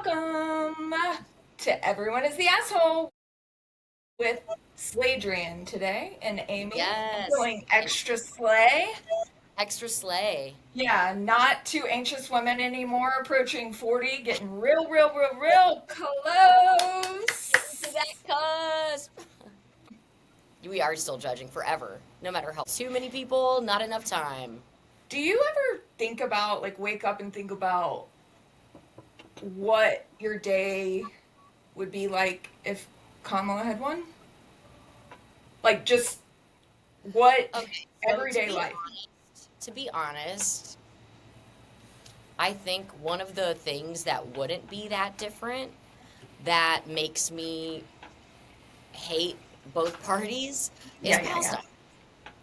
Welcome to Everyone is the Asshole with Adrienne today and Amy. I'm Yes. feeling extra slay. Extra sleigh. Yeah, not two anxious women anymore, approaching 40, getting real Get to close. that cusp. We are still judging forever. No matter how too many people, not enough time. Do you ever think about, like, wake up and think about what your day would be like if Kamala had won? Like, just what Okay, so everyday life? to be honest, I think one of the things that wouldn't be that different that makes me hate both parties is Yeah. Palestine,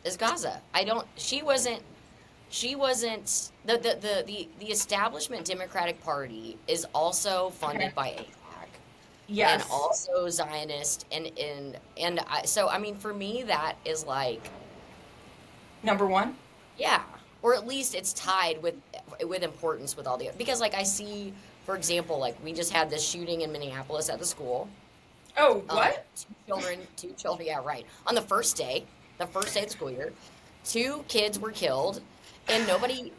is Gaza. I don't she wasn't the establishment Democratic Party is also Okay. funded by AIPAC and Yes. also Zionist so I mean for me that is like Number one. yeah, or at least it's tied with importance with all the because like I see for example like we just had this shooting in Minneapolis at the school. Oh, what? Two children, yeah, right. On the first day of the school year, two kids were killed, and nobody,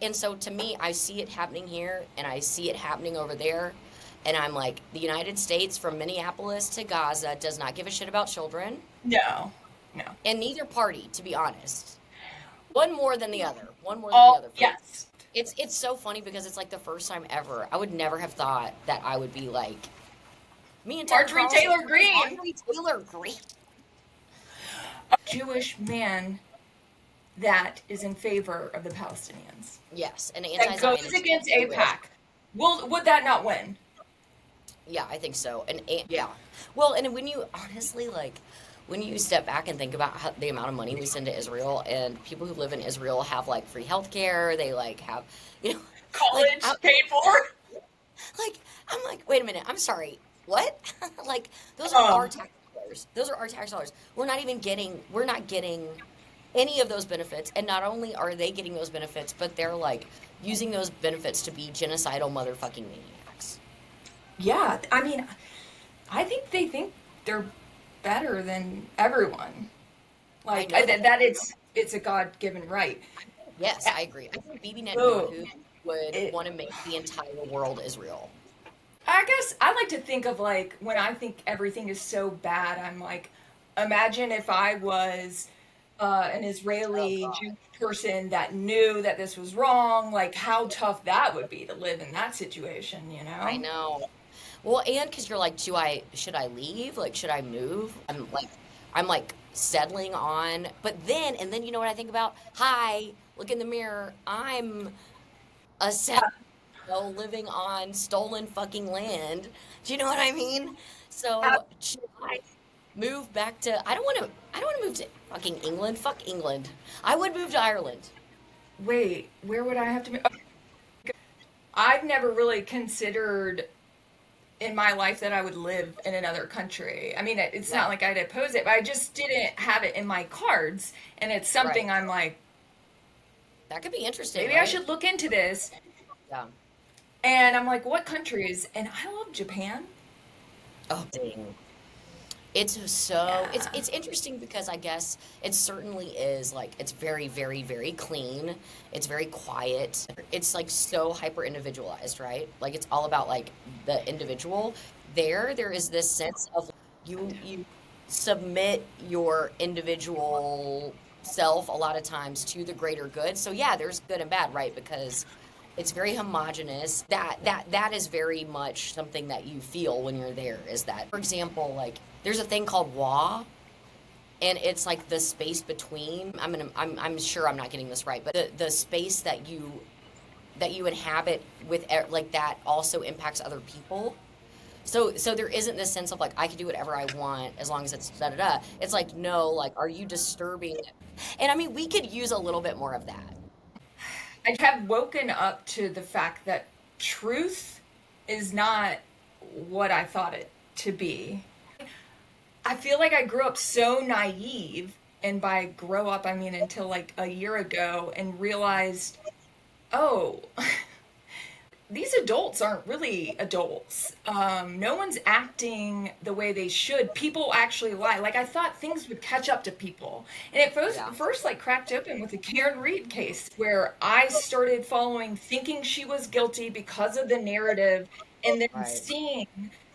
and so to me, I see it happening here, and I see it happening over there, and I'm like, the United States from Minneapolis to Gaza does not give a shit about children, No. No. and neither party, to be honest, one more than the other, one more than the All, other. yes. It's so funny because it's like the first time ever. I would never have thought that I would be like me and Tucker Marjorie Carlson, Taylor Greene, Marjorie Taylor Greene. a Jewish man that is in favor of the Palestinians. Yes, an That goes anti-Zionist against Jewish. AIPAC. Would that not win? Yeah, I think so. Yeah. Well, and when you honestly like when you step back and think about the amount of money we send to Israel and people who live in Israel have like free healthcare, they like have, you know, like College paid for? like I'm like, wait a minute, I'm sorry. What? Like those are our Um, tax dollars. Those are our tax dollars. We're not getting any of those benefits. And not only are they getting those benefits, but they're like using those benefits to be genocidal motherfucking maniacs. yeah, I mean, I think they think they're better than everyone. I Like know that. that it's a God-given right. Yes, I agree. I think Bibi Oh, Netanyahu would it, want to make the entire world Israel. I guess I like to think of, like, when I think everything is so bad, I'm like, imagine if I was an Oh Israeli God. Jewish person that knew that this was wrong, like how tough that would be to live in that situation, you I know? know. Well, and because you're like, should I leave? Like, should I move? I'm like settling on. And then you know what I think about? Hi, look in the mirror. I'm a living on stolen fucking land. Do you know what I mean? Ab- So should I move back to? I don't want to move to fucking England. Fuck England. I would move to Ireland. Wait, where would I have to move? I've never really considered in my life that I would live in another country. I mean, it's Yeah. not like I'd oppose it, but I just didn't have it in my cards. And it's Right. something I'm like, That could be interesting, maybe I right? should look into this. Yeah. And I'm like, what countries? And I love Japan. Oh, dang. It's Yeah. interesting because I guess it certainly is like it's very, very, very clean. It's very quiet. It's like so hyper individualized, right? Like it's all about like the individual. There is this sense of you submit your individual self a lot of times to the greater good. So yeah, there's good and bad, right? Because it's very homogenous. That is very much something that you feel when you're there. Is that, for example, like there's a thing called wa, and it's like the space between. I'm sure I'm not getting this right, but the space that you inhabit with like that also impacts other people. So there isn't this sense of like I can do whatever I want as long as it's da da da. It's like no, like are you disturbing? And I mean we could use a little bit more of that. I have woken up to the fact that truth is not what I thought it to be. I feel like I grew up so naive, and by grow up, I mean until like a year ago, and realized, oh, these adults aren't really adults. No one's acting the way they should. People actually lie. Like, I thought things would catch up to people. And it Yeah. first like cracked open with the Karen Reed case, where I started following, thinking she was guilty because of the narrative, and then Right. seeing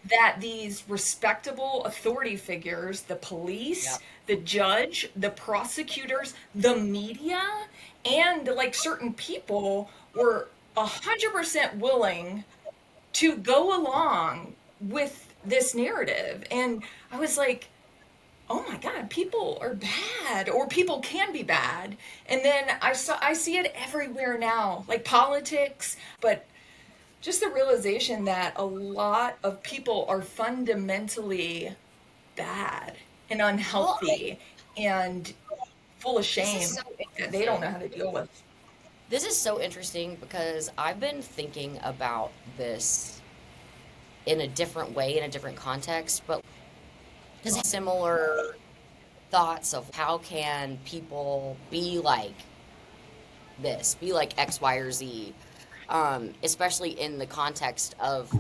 that these respectable authority figures, the Yeah. police, the judge, the prosecutors, the media, and like certain people were 100% willing to go along with this narrative. And I was like, oh my God, people are bad, or people can be bad. And then I see it everywhere now, like politics, but just the realization that a lot of people are fundamentally bad and Well, unhealthy and full of this is shame so that they don't know interesting. how to deal with. This is so interesting because I've been thinking about this in a different way, in a different context, but because similar thoughts of how can people be like this, be like X, Y, or Z, especially in the context of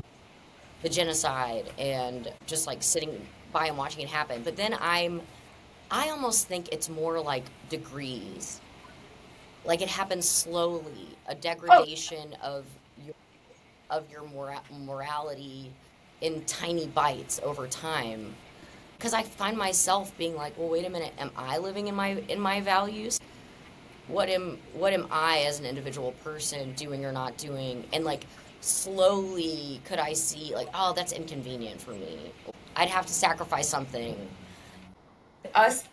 the genocide and just like sitting by and watching it happen. But then I almost think it's more like degrees. Like it happens slowly, a Oh, degradation your of your morality in tiny bites over time. Because I find myself being like, well, wait a minute, am I living in my values? What am I as an individual person doing or not doing? And like slowly could I see like, oh, that's inconvenient for me. I'd have to sacrifice something. us,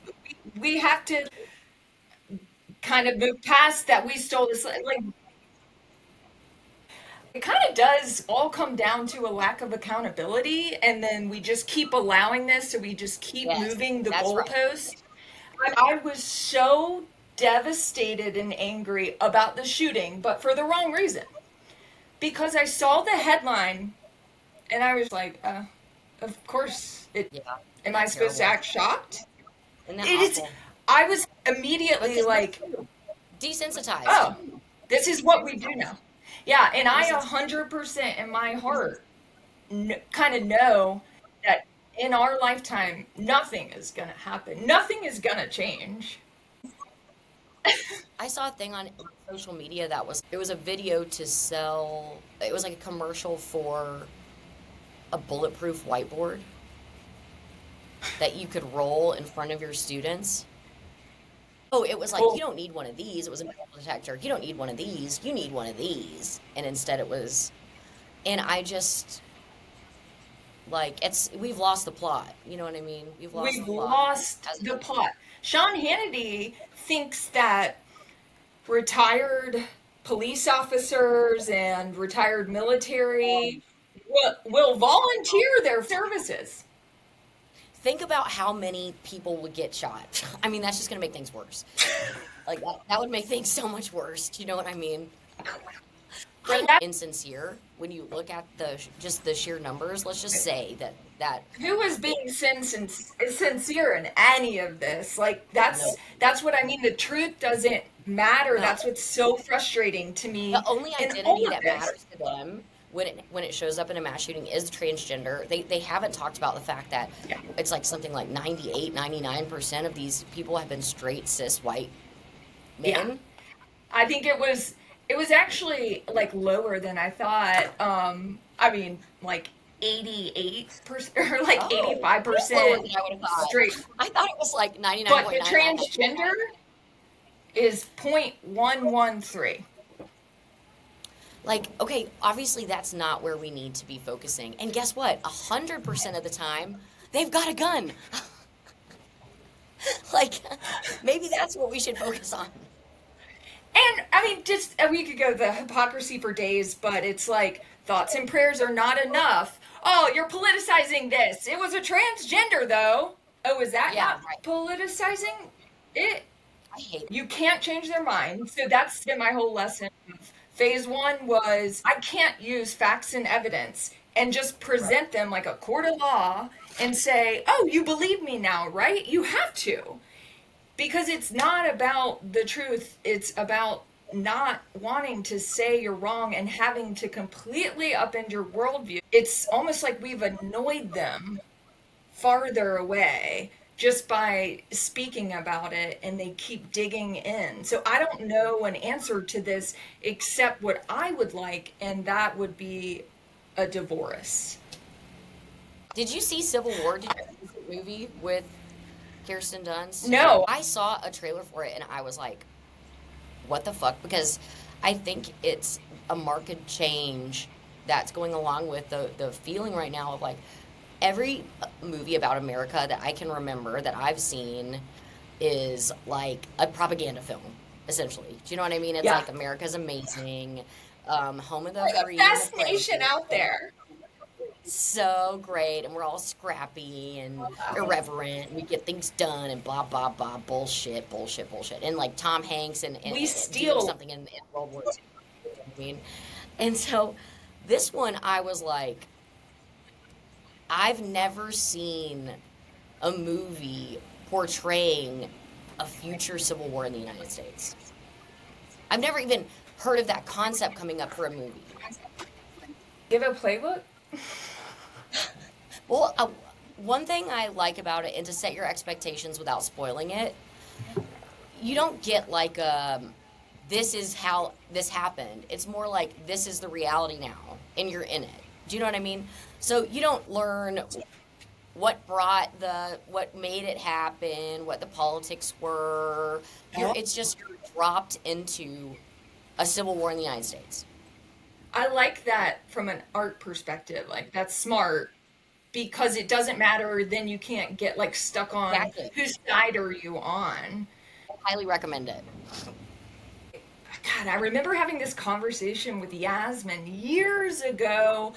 we have to kind of move past that. We stole this, like, it kind of does all come down to a lack of accountability, and then we just keep allowing this, so we just keep Yes, moving the that's right. goalpost. I was so devastated and angry about the shooting, but for the wrong reason. Because I saw the headline and I was like, of course it. Yeah. Isn't Am I that supposed to terrible? act shocked? Isn't that It is. awful? I was But immediately this is like, true. Desensitized. oh, this is what we do now. Yeah, and I Desensitized. 100% in my heart kind of know that in our lifetime, nothing is going to happen. Nothing is going to change. I saw a thing on social media that was it was a video to sell. It was like a commercial for a bulletproof whiteboard that you could roll in front of your students. Oh, it was like you Cool. don't need one of these. It was a metal detector. You don't need one of these. You need one of these. And instead it was and I just like it's we've lost the plot. You know what I mean? We've lost the We've plot lost as the plot. Sean Hannity thinks that retired police officers and retired military will volunteer their services. think about how many people would get shot. I mean, that's just going to make things worse. Like that would make things so much worse. Do you know what I mean? For I that, insincere when you look at the just the sheer numbers. Let's just say that who is being sincere in any of this? Like no, that's what I mean. The truth doesn't matter. no. That's what's so frustrating to The me only in all identity of that this. matters to them when it shows up in a mass shooting is transgender. They haven't talked about the fact that Yeah. it's like something like 98, 99% of these people have been straight cis white Yeah. men. I think it was actually like lower than I thought. I mean, like 88% or like Oh, that's lower 85% than I would have thought. straight. I thought it was like But the 99.99. transgender is 0.113. Like, okay, obviously that's not where we need to be focusing. And guess what? 100% of the time, they've got a gun. Like, maybe that's what we should focus on. And I mean, just we could go the hypocrisy for days, but it's like thoughts and prayers are not enough. Oh, you're politicizing this. It was a transgender, though. Oh, is that Yeah, not right. politicizing it? I hate You can't change their mind. So that's been my whole lesson. Phase one was I can't use facts and evidence and just right. present them like a court of law and say, oh, you believe me now, right? You have to. Because it's not about the truth, it's about not wanting to say you're wrong and having to completely upend your worldview. It's almost like we've annoyed them farther away just by speaking about it, and they keep digging in. So I don't know an answer to this except what I would like, and that would be a divorce. Did you see Civil War? Did you see the movie with Kirsten Dunst? No. I saw a trailer for it and I was like, what the fuck? Because I think it's a marked change that's going along with the feeling right now of like every movie about America that I can remember that I've seen is like a propaganda film, essentially. Do you know what I mean? It's Yeah. like America's amazing, home of the We're the free, best the brave, nation out there. so great, and we're all scrappy and irreverent. We get things done and blah blah blah, bullshit, bullshit, bullshit. And like Tom Hanks and We doing steal. something in World War II. You know what I mean, and so this one, I was like, I've never seen a movie portraying a future civil war in the United States. I've never even heard of that concept coming up for a movie. Give a playbook? Well, one thing I like about it, and to set your expectations without spoiling it, you don't get like this is how this happened. It's more like this is the reality now, and you're in it. Do you know what I mean? So you don't learn what made it happen, what the politics were. It's just you're dropped into a civil war in the United States. I like that from an art perspective. Like, that's smart because it doesn't matter. Then you can't get like stuck on Exactly. whose side are you on. I highly recommend it. God, I remember having this conversation with Yasmin years ago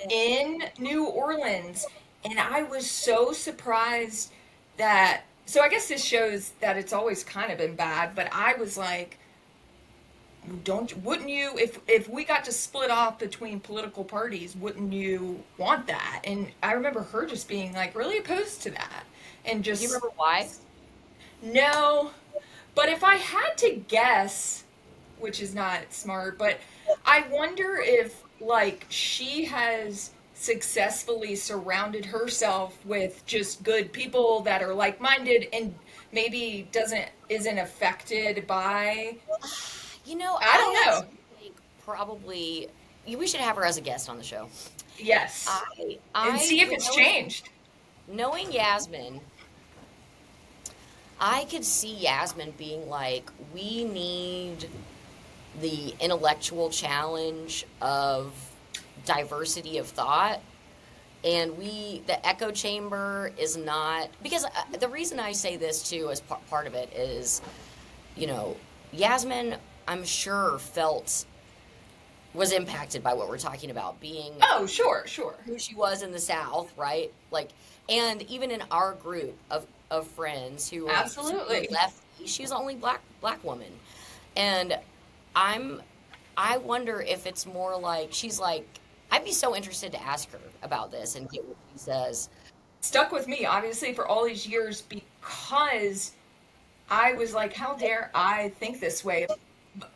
in New Orleans, and I was so surprised that. So I guess this shows that it's always kind of been bad, but I was like, wouldn't you, if we got to split off between political parties, wouldn't you want that? And I remember her just being like really opposed to that, and Do just you remember why? no. But if I had to guess, which is not smart, but I wonder if like she has successfully surrounded herself with just good people that are like-minded and maybe isn't affected by. You know, I don't I know. actually think probably we should have her as a guest on the show. Yes. I, And I see if it's changed. knowing Yasmin, I could see Yasmin being like, we need the intellectual challenge of diversity of thought. And the echo chamber is not, because the reason I say this too, as part of it is, you know, Yasmin, I'm sure was impacted by what we're talking about, being Oh, sure. who she was in the South, right? Like, and even in our group of friends who are Absolutely. lefty, she was the only black woman, and I wonder if it's more like she's like, I'd be so interested to ask her about this and get what she says. Stuck with me, obviously, for all these years because I was like, how dare I think this way?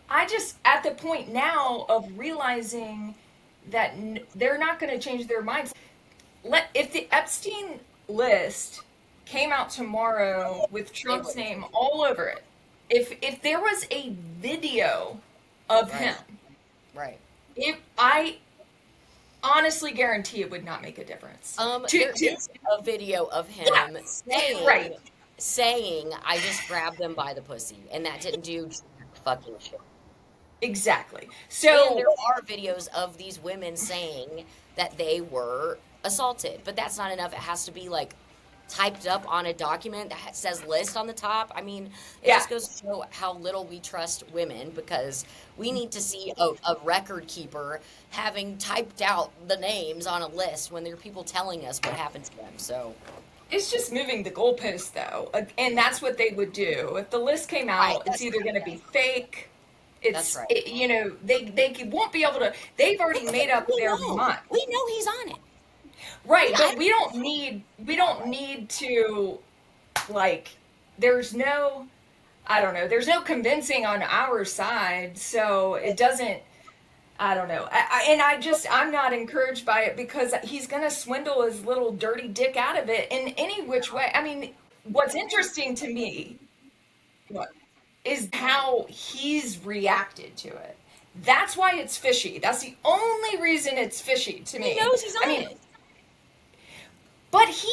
I just, at the point now of realizing that they're not going to change their minds. If the Epstein list came out tomorrow with Trump's name all over it, if there was a video of Right. him, Right. I honestly guarantee it would not make a difference. There is a video of him saying, Right. saying, I just grabbed them by the pussy, and that didn't do fucking shit. Exactly. And So there are videos of these women saying that they were assaulted, but that's not enough. It has to be like typed up on a document that says list on the top. I mean, it Yeah. just goes to show how little we trust women, because we need to see a record keeper having typed out the names on a list when there are people telling us what happened to them. So it's just moving the goalpost, though, and that's what they would do if the list came out. Right, It's that's either right, going to yeah. be fake. That's right. They won't be able to. They've already made up their mind. We know he's on it. Right, Yeah, but we don't need to, like, there's no, I don't know. There's no convincing on our side, so it doesn't. I don't know. I'm not encouraged by it because he's gonna swindle his little dirty dick out of it in any which way. I mean, what's interesting to me what, is how he's reacted to it. That's why it's fishy. That's the only reason it's fishy to He me. knows he's I on mean, it. but he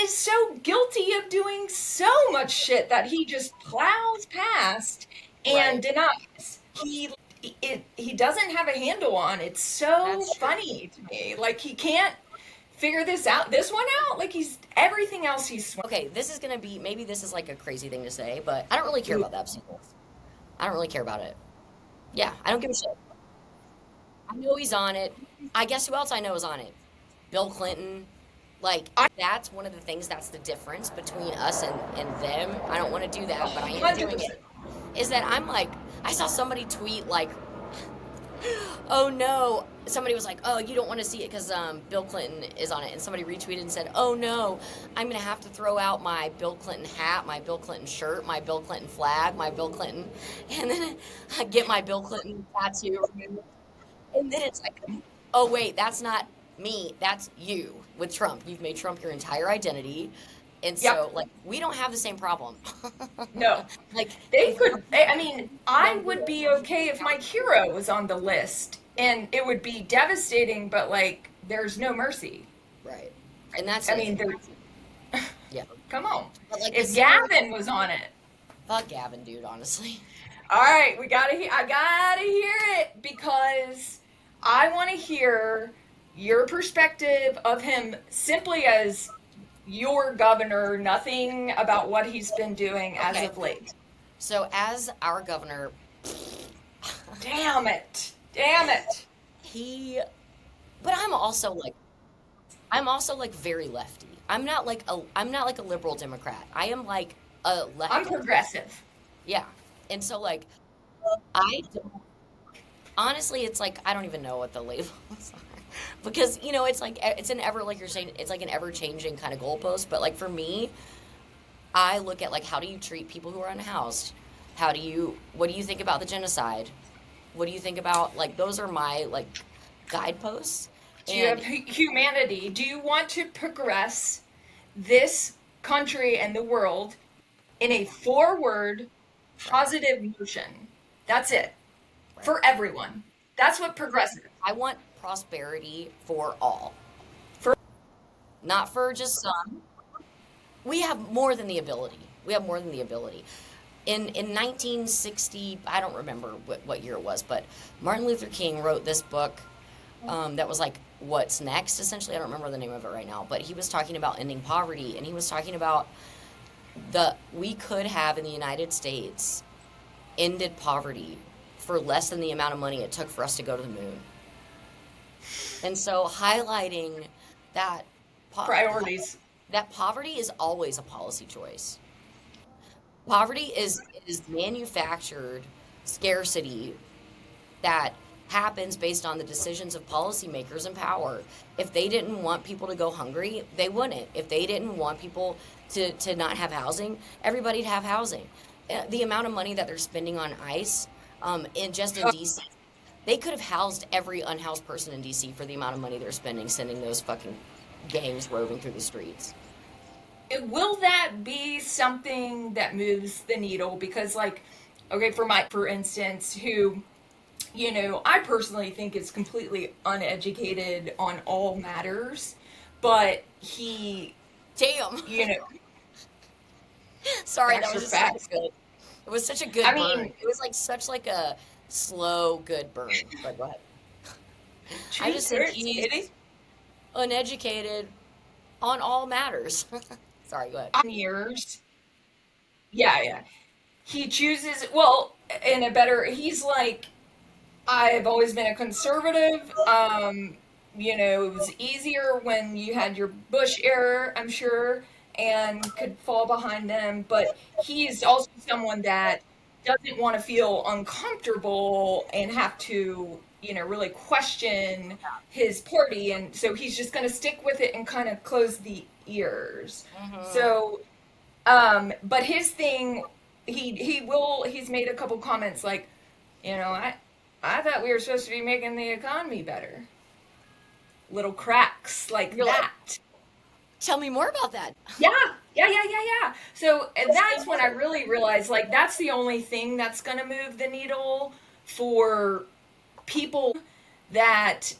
is so guilty of doing so much shit that he just plows past and Right. denies. He doesn't have a handle on. It's so That's true. funny to me. Like he can't figure this one out. Like he's everything else he's Okay, this is gonna be, maybe this is like a crazy thing to say, but I don't really care about the Epstein list. I don't really care about it. Yeah, I don't give a shit. I know he's on it. I guess who else I know is on it? Bill Clinton. Like, that's one of the things that's the difference between us and them. I don't want to do that, but I am doing 100%. it. Is that I'm like, I saw somebody tweet like, oh no. Somebody was like, oh, you don't want to see it because Bill Clinton is on it. And somebody retweeted and said, oh no, I'm going to have to throw out my Bill Clinton hat, my Bill Clinton shirt, my Bill Clinton flag, my Bill Clinton, and then I get my Bill Clinton tattoo. And then it's like, oh wait, that's not me, that's you with Trump. You've made Trump your entire identity. And Yep. so, like, we don't have the same problem. No. Like, They if we're could. I mean, I would be okay if Mike Hero was on the list, and it would be devastating. But like, there's no mercy. right. And that's I it. mean, there. Yeah. Come on. But like, If Gavin was on it, fuck Gavin, dude, honestly. all right, we gotta. I gotta hear it because I want to hear your perspective of him simply as your governor. Nothing about what he's been doing as Okay. of late. So, as our governor, Damn it! Damn it! he, but I'm also like very lefty. I'm not like a liberal Democrat. I am like a I'm lefty. progressive. Yeah. And so, like, I don't, honestly, it's like, I don't even know what the labels are. Because, it's like, it's an ever, like you're saying, it's like an ever changing kind of goalpost. But, like, for me, I look at, like, how do you treat people who are unhoused? What do you think about the genocide? What do you think about, like, those are my, like, guideposts. Do you And have humanity? Do you want to progress this country and the world in a forward, positive motion? That's it. right, For everyone. That's what progressive. I want prosperity for all, For not for just some. We have more than the ability. We have more than the ability. In 1960, I don't remember what year it was, but Martin Luther King wrote this book that was like what's next, essentially. I don't remember the name of it right now, but he was talking about ending poverty, and he was talking about we could have in the United States ended poverty for less than the amount of money it took for us to go to the moon. And so highlighting that po- priorities. that poverty is always a policy choice. Poverty is manufactured scarcity that happens based on the decisions of policymakers in power. If they didn't want people to go hungry, they wouldn't. If they didn't want people to not have housing, everybody'd have housing. The amount of money that they're spending on ICE, in DC, they could have housed every unhoused person in DC for the amount of money they're spending sending those fucking gangs roving through the streets. Will that be something that moves the needle? Because, like, okay, for Mike, for instance, who, I personally think is completely uneducated on all matters, but he, Damn. you know, Sorry, that facts was are just so facts. good. It was such a good I burn. mean, It was like such like a slow, good burn. But go ahead. I truth just think hurts, he's kitty. uneducated on all matters. Sorry, go ahead. Years. Yeah, yeah. He chooses, well, he's like, I've always been a conservative. It was easier when you had your Bush era, I'm sure, and could fall behind them. But he's also someone that doesn't want to feel uncomfortable and have to, really question his party. And so he's just going to stick with it and kind of close the ears. Hmm. So, but his thing he's made a couple comments like, I thought we were supposed to be making the economy better. Little cracks like You're like, that. tell me more about that. Yeah, yeah. So and Let's that's get when I more. really realized like that's the only thing that's gonna move the needle for people that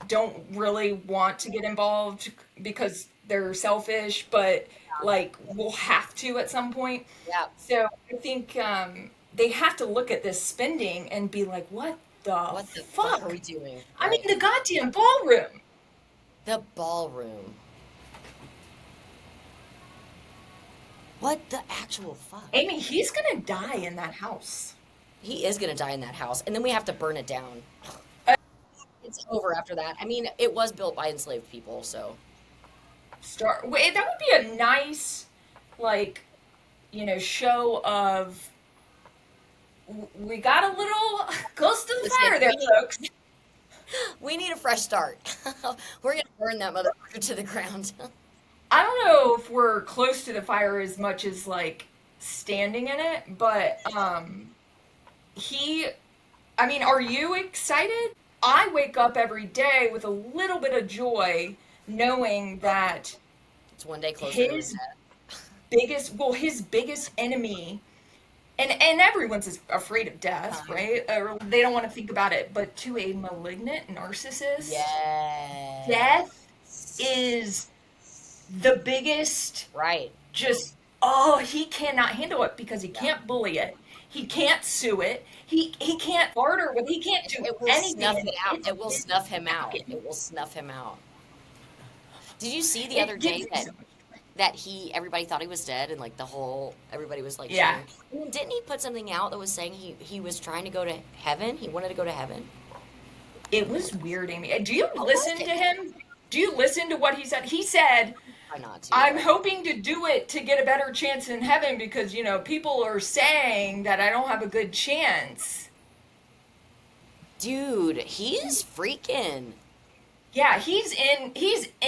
don't really want to get involved because they're selfish, but like will have to at some point. Yeah. So I think they have to look at this spending and be like, what the What the fuck are fuck? we doing? I mean, Right. the goddamn ballroom. The ballroom. What the actual fuck? Amy, he's gonna die in that house. He is gonna die in that house, and then we have to burn it down. It's over after that. I mean, it was built by enslaved people, so Wait, that would be a nice, like, show of we got a little close to the listen, fire there, folks. we need a fresh start. We're gonna burn that motherfucker to the ground. I don't know if we're close to the fire as much as like standing in it, but he I mean, are you excited? I wake up every day with a little bit of joy knowing that It's one day closer to his his death. his biggest enemy, and everyone's afraid of death, right? Or they don't want to think about it, but to a malignant narcissist, Yes. death is the biggest. Right. Just, oh, he cannot handle it because he Yeah. can't bully it, he can't sue it, he can't barter with, he can't do It will snuff anything. it out. It's It will his snuff him out. pocket. It will snuff him out. Did you see the other It gives day me that so much. everybody thought he was dead, and like everybody was like Yeah, cheering? And then didn't he put something out that was saying he was trying to go to heaven? He wanted to go to heaven. it was weird, Amy. Do you What was listen to it? him? Do you listen to what he said? He said, Try not to, I'm but hoping to do it to get a better chance in heaven because, people are saying that I don't have a good chance. dude, he is freaking. Yeah, he's in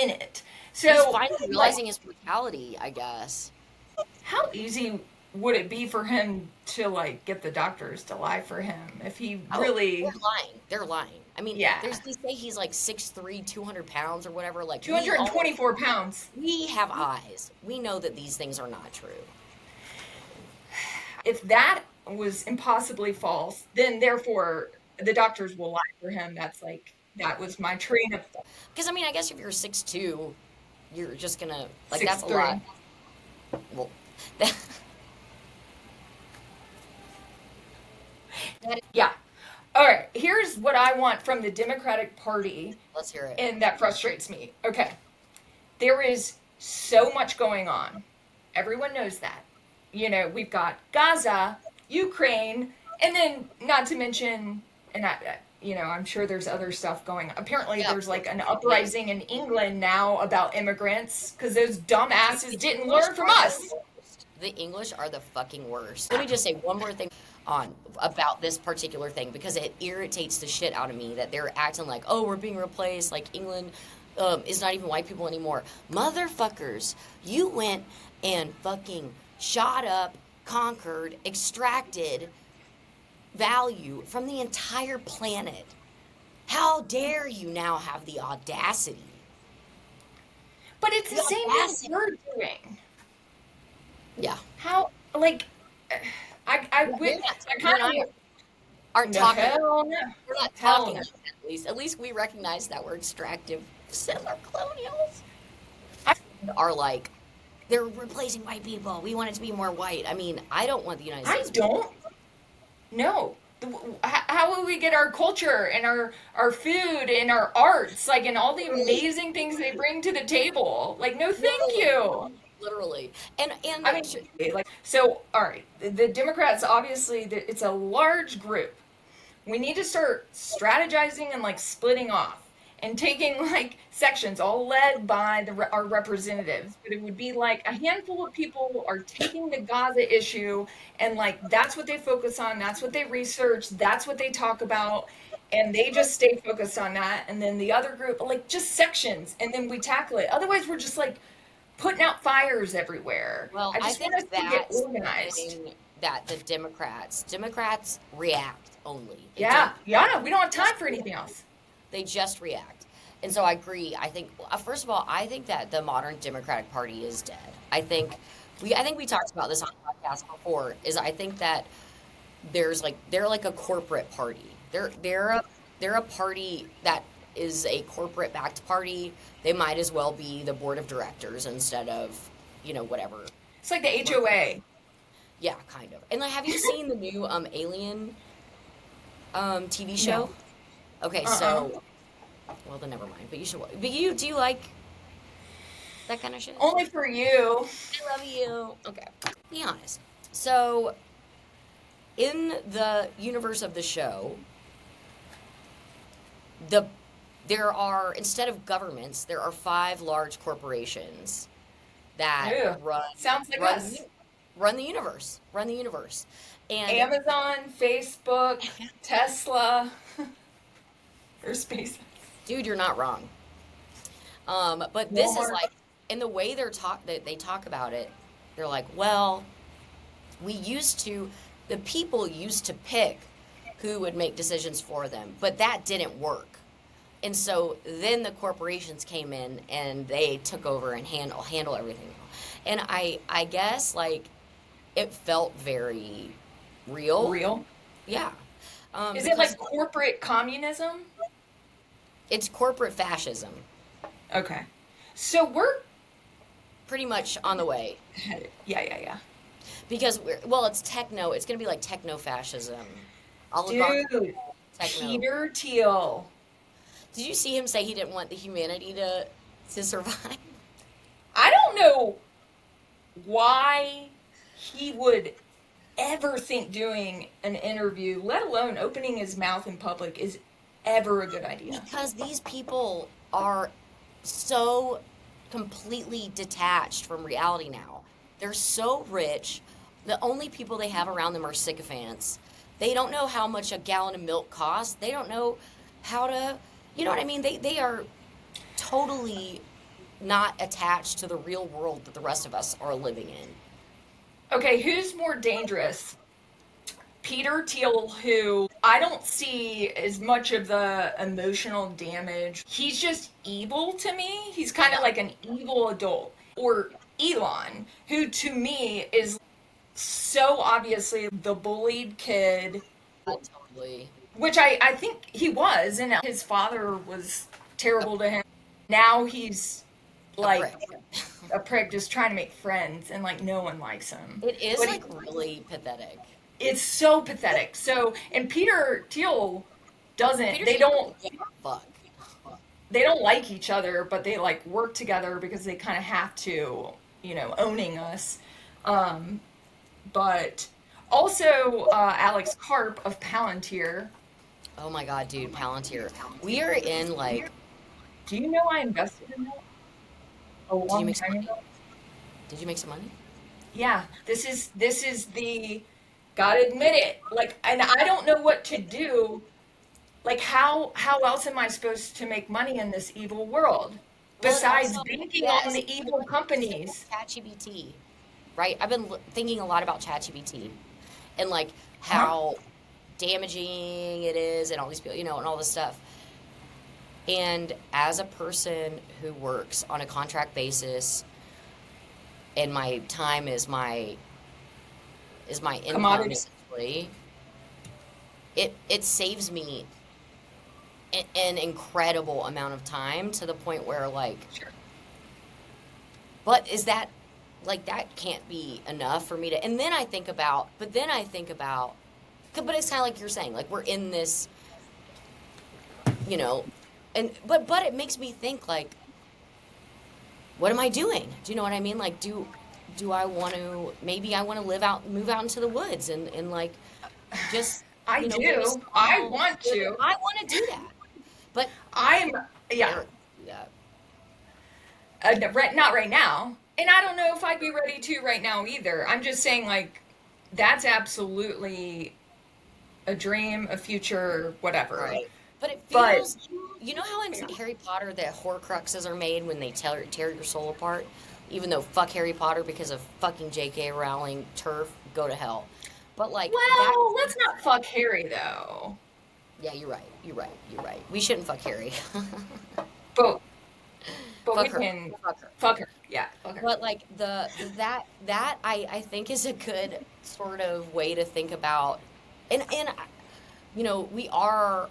it. He's So, finally like, realizing his mortality, I guess. how easy would it be for him to like get the doctors to lie for him if he Oh, they're really, lying. They're lying. I mean, yeah, they say he's like 6'3", 200 pounds or whatever. Like 224 pounds? we have eyes. We know that these things are not true. If that was impossibly false, then therefore the doctors will lie for him. That was my train of thought. Because I mean, I guess if you're 6'2", you're just gonna like Six that's a three. lot. Well, that, that Yeah. All right. Here's what I want from the Democratic Party, let's hear it. and that frustrates me. Okay. There is so much going on. Everyone knows that. We've got Gaza, Ukraine, and then not to mention, and I'm sure there's other stuff going on. Apparently, Yeah, there's like an yeah. uprising in England now about immigrants because those dumbasses didn't English learn from are the us. worst. The English are the fucking worst. Let me just say one more thing on about this particular thing because it irritates the shit out of me that they're acting like, oh, we're being replaced, like England is not even white people anymore. Motherfuckers, you went and fucking shot up, conquered, extracted value from the entire planet. How dare you now have the audacity? But it's the The same audacity. thing we're doing. Yeah. How, like, I Well, would, I you and I kind of, aren't no, talking. hell no. We're not Hell talking no. about that, at least. At least we recognize that we're extractive settler colonials. I, Are like, they're replacing white people. We want it to be more white. I mean, I don't want the United I States. don't know. How will we get our culture and our food and our arts, like, and all the amazing things they bring to the table? Like, no, thank Literally, you. literally. And I mean, like, so, all right, the Democrats, obviously, it's a large group. We need to start strategizing and like splitting off and taking like sections all led by our representatives, but it would be like a handful of people are taking the Gaza issue and like that's what they focus on, that's what they research, that's what they talk about, and they just stay focused on that, and then the other group like just sections, and then we tackle it. Otherwise we're just like putting out fires everywhere. well, I I just think want us to get that's the organized. thing. that the Democrats react only. Yeah, yeah, we don't have time for anything else. They just react. And so I agree. I think, first of all, I think that the modern Democratic Party is dead. I think we talked about this on the podcast before. Is I think that they're like a corporate party. They're a party that is a corporate backed party. They might as well be the board of directors instead of, whatever. It's like the HOA. Yeah, kind of. And like, have you seen the new Alien TV show? No. Okay, so well then never mind. But you should. But do you like that kind of shit? Only for you. I love you. Okay, be honest. So, in the universe of the show, there are, instead of governments, there are 5 large corporations that Ew. Sounds like us. Run the universe. Run the universe. And Amazon, Facebook, Tesla, or SpaceX. dude, you're not wrong. But this is Walmart. like, in the way they talk about it, they're like, well, the people used to pick who would make decisions for them, but that didn't work. And so then the corporations came in and they took over and handle everything. And I guess like it felt very real. Real? Yeah. Is it like corporate communism? It's corporate fascism. Okay. So we're Pretty much on the way. headed. Yeah. Because it's techno. It's going to be like techno fascism. Dude, Techno. Peter Thiel. Did you see him say he didn't want the humanity to survive? I don't know why he would ever think doing an interview, let alone opening his mouth in public, is ever a good idea. Because these people are so completely detached from reality now. They're so rich. The only people they have around them are sycophants. They don't know how much a gallon of milk costs. They don't know how to, you know what I mean? They are totally not attached to the real world that the rest of us are living in. Okay, who's more dangerous? Peter Thiel, who I don't see as much of the emotional damage. He's just evil to me. He's kind of like an evil adult. Or Elon, who to me is so obviously the bullied kid, Totally. which I think he was, and his father was terrible to him. Now he's like a prick just trying to make friends, and like no one likes him. It is But like really pathetic. it's so pathetic. So, and Peter Thiel doesn't, Peter they Thiel don't, doesn't give a fuck. they don't like each other, but they like work together because they kind of have to, owning us. But also Alex Karp of Palantir. Oh my god, dude, Palantir. We are in like. Do you know I invested in that a Did you long make some time money? ago? Did you make some money? Yeah, this is the, gotta admit it. Like, and I don't know what to do. Like, how else am I supposed to make money in this evil world besides banking on the evil companies? ChatGPT, right? I've been thinking a lot about ChatGPT and like how damaging it is, and all these people, and all this stuff. And as a person who works on a contract basis, and my time is my income, Commodity. essentially, it saves me an incredible amount of time, to the point where like, Sure. but is that like, that can't be enough for me to, and then I think about, but it's kind of like you're saying, like, we're in this, and but it makes me think, like, what am I doing? Do you know what I mean? Like, do I want to, maybe I want to move out into the woods and like, just, I maybe do. I want to. I want to do that. But Yeah. yeah. Not right now. And I don't know if I'd be ready to right now either. I'm just saying, like, that's absolutely a dream, a future, whatever. Right. But it feels, you know how in Harry Potter the Horcruxes are made when they tear your soul apart? even though fuck Harry Potter because of fucking J.K. Rowling, turf, go to hell. But like that, Well, let's not fuck Harry though. yeah, you're right. You're right. You're right. We shouldn't fuck Harry. But we Fuck her. can Fuck her. fuck her. Yeah, fuck her. But like that I think is a good sort of way to think about, and you know, we are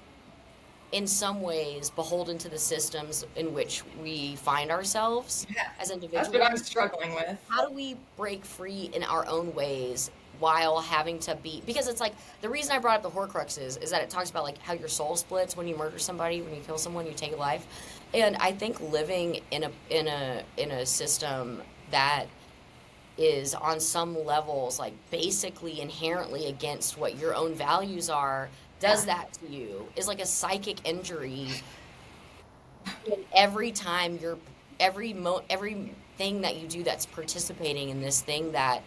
in some ways beholden to the systems in which we find ourselves Yeah, as that's what I'm individuals. struggling with. How do we break free in our own ways while having to be, because it's like the reason I brought up the Horcruxes is that it talks about like how your soul splits when you murder somebody, when you kill someone, you take a life. And I think living in a system that is on some levels like basically inherently against what your own values are does Yeah. that to you is like a psychic injury. And every time you're everything that you do that's participating in this thing that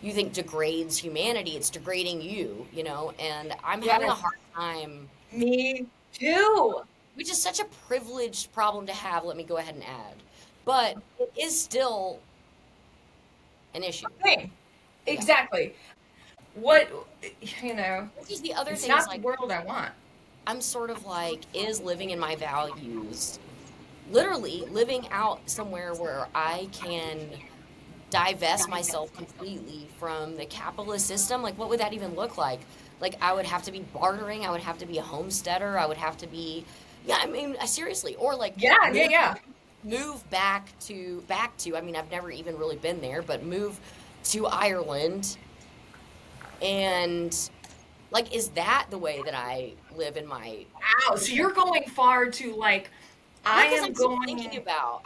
you think degrades humanity, it's degrading you, you know. And I'm having a Yes, hard time, me too. which is such a privileged problem to have, let me go ahead and add, but it is still an issue. Thing. Yeah. Exactly. What, you know, Which is the other it's thing is not the like world I want. I'm sort of like, is living in my values literally living out somewhere where I can divest myself completely from the capitalist system? Like, what would that even look like? Like, I would have to be bartering, I would have to be a homesteader, I would have to be, yeah, I mean, seriously, or like Yeah, yeah, move, yeah. move back to, I mean, I've never even really been there, but move to Ireland and like, is that the way that I live in my, Wow. So you're going far to like, well, I because am I'm still thinking going, about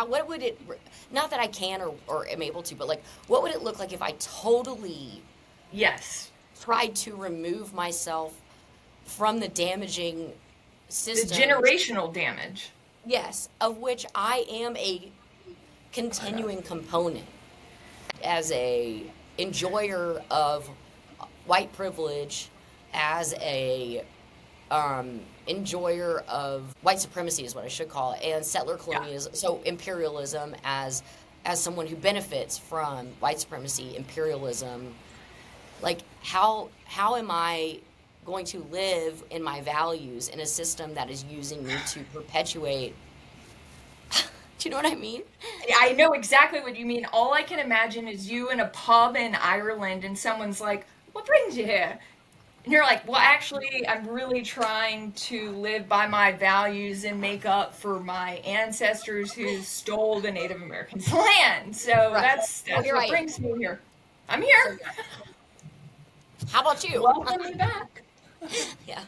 what would it, not that I can or am able to, but like, what would it look like if I totally yes, tried to remove myself from the damaging the systems, generational damage. yes, of which I am a Oh my God. continuing component as a enjoyer of white privilege, as a enjoyer of white supremacy is what I should call it, and settler Yeah. colonialism, so imperialism as someone who benefits from white supremacy, imperialism. Like how am I going to live in my values in a system that is using me to perpetuate? Do you know what I mean? I know exactly what you mean. All I can imagine is you in a pub in Ireland and someone's like, "What brings you here?" And you're like, "Well, actually, I'm really trying to live by my values and make up for my ancestors who stole the Native Americans' land. So Right. So that's here I what am. brings me here. I'm So here. yeah. How about you? Welcome me back." Yeah.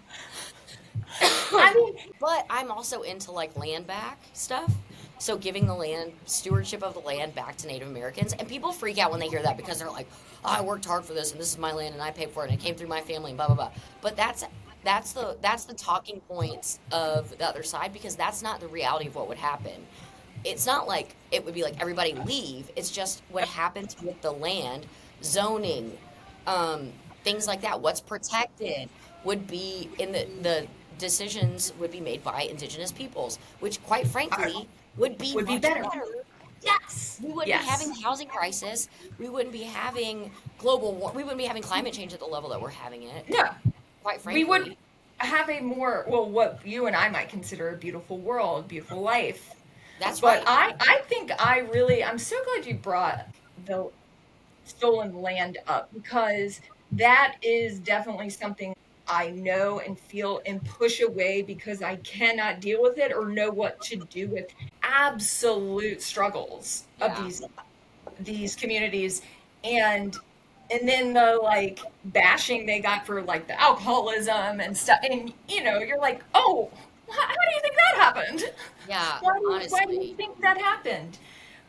I mean, But I'm also into like land back stuff. So giving the land, stewardship of the land back to Native Americans. And people freak out when they hear that because they're like, oh, I worked hard for this and this is my land and I paid for it and it came through my family and blah blah blah. But that's the talking points of the other side because that's not the reality of what would happen. It's not like it would be like everybody leave. It's just what happens with the land, zoning, um, things like that. What's protected would be in the decisions would be made by indigenous peoples, which quite I frankly would be would be much better. better. Yes. We wouldn't be having Yes. the housing crisis. We wouldn't be having global war. We wouldn't be having climate change at the level that we're having it. No. Quite We would frankly, have a more, well, what you and I might consider a beautiful world, beautiful life. that's But right. I think I'm so glad you brought the stolen land up because that is definitely something I know and feel and push away because I cannot deal with it or know what to do with absolute struggles of Yeah. these communities and then the like bashing they got for like the alcoholism and stuff and you're like, oh, how do you think that happened? Yeah. Why do you Honestly, think that happened? it's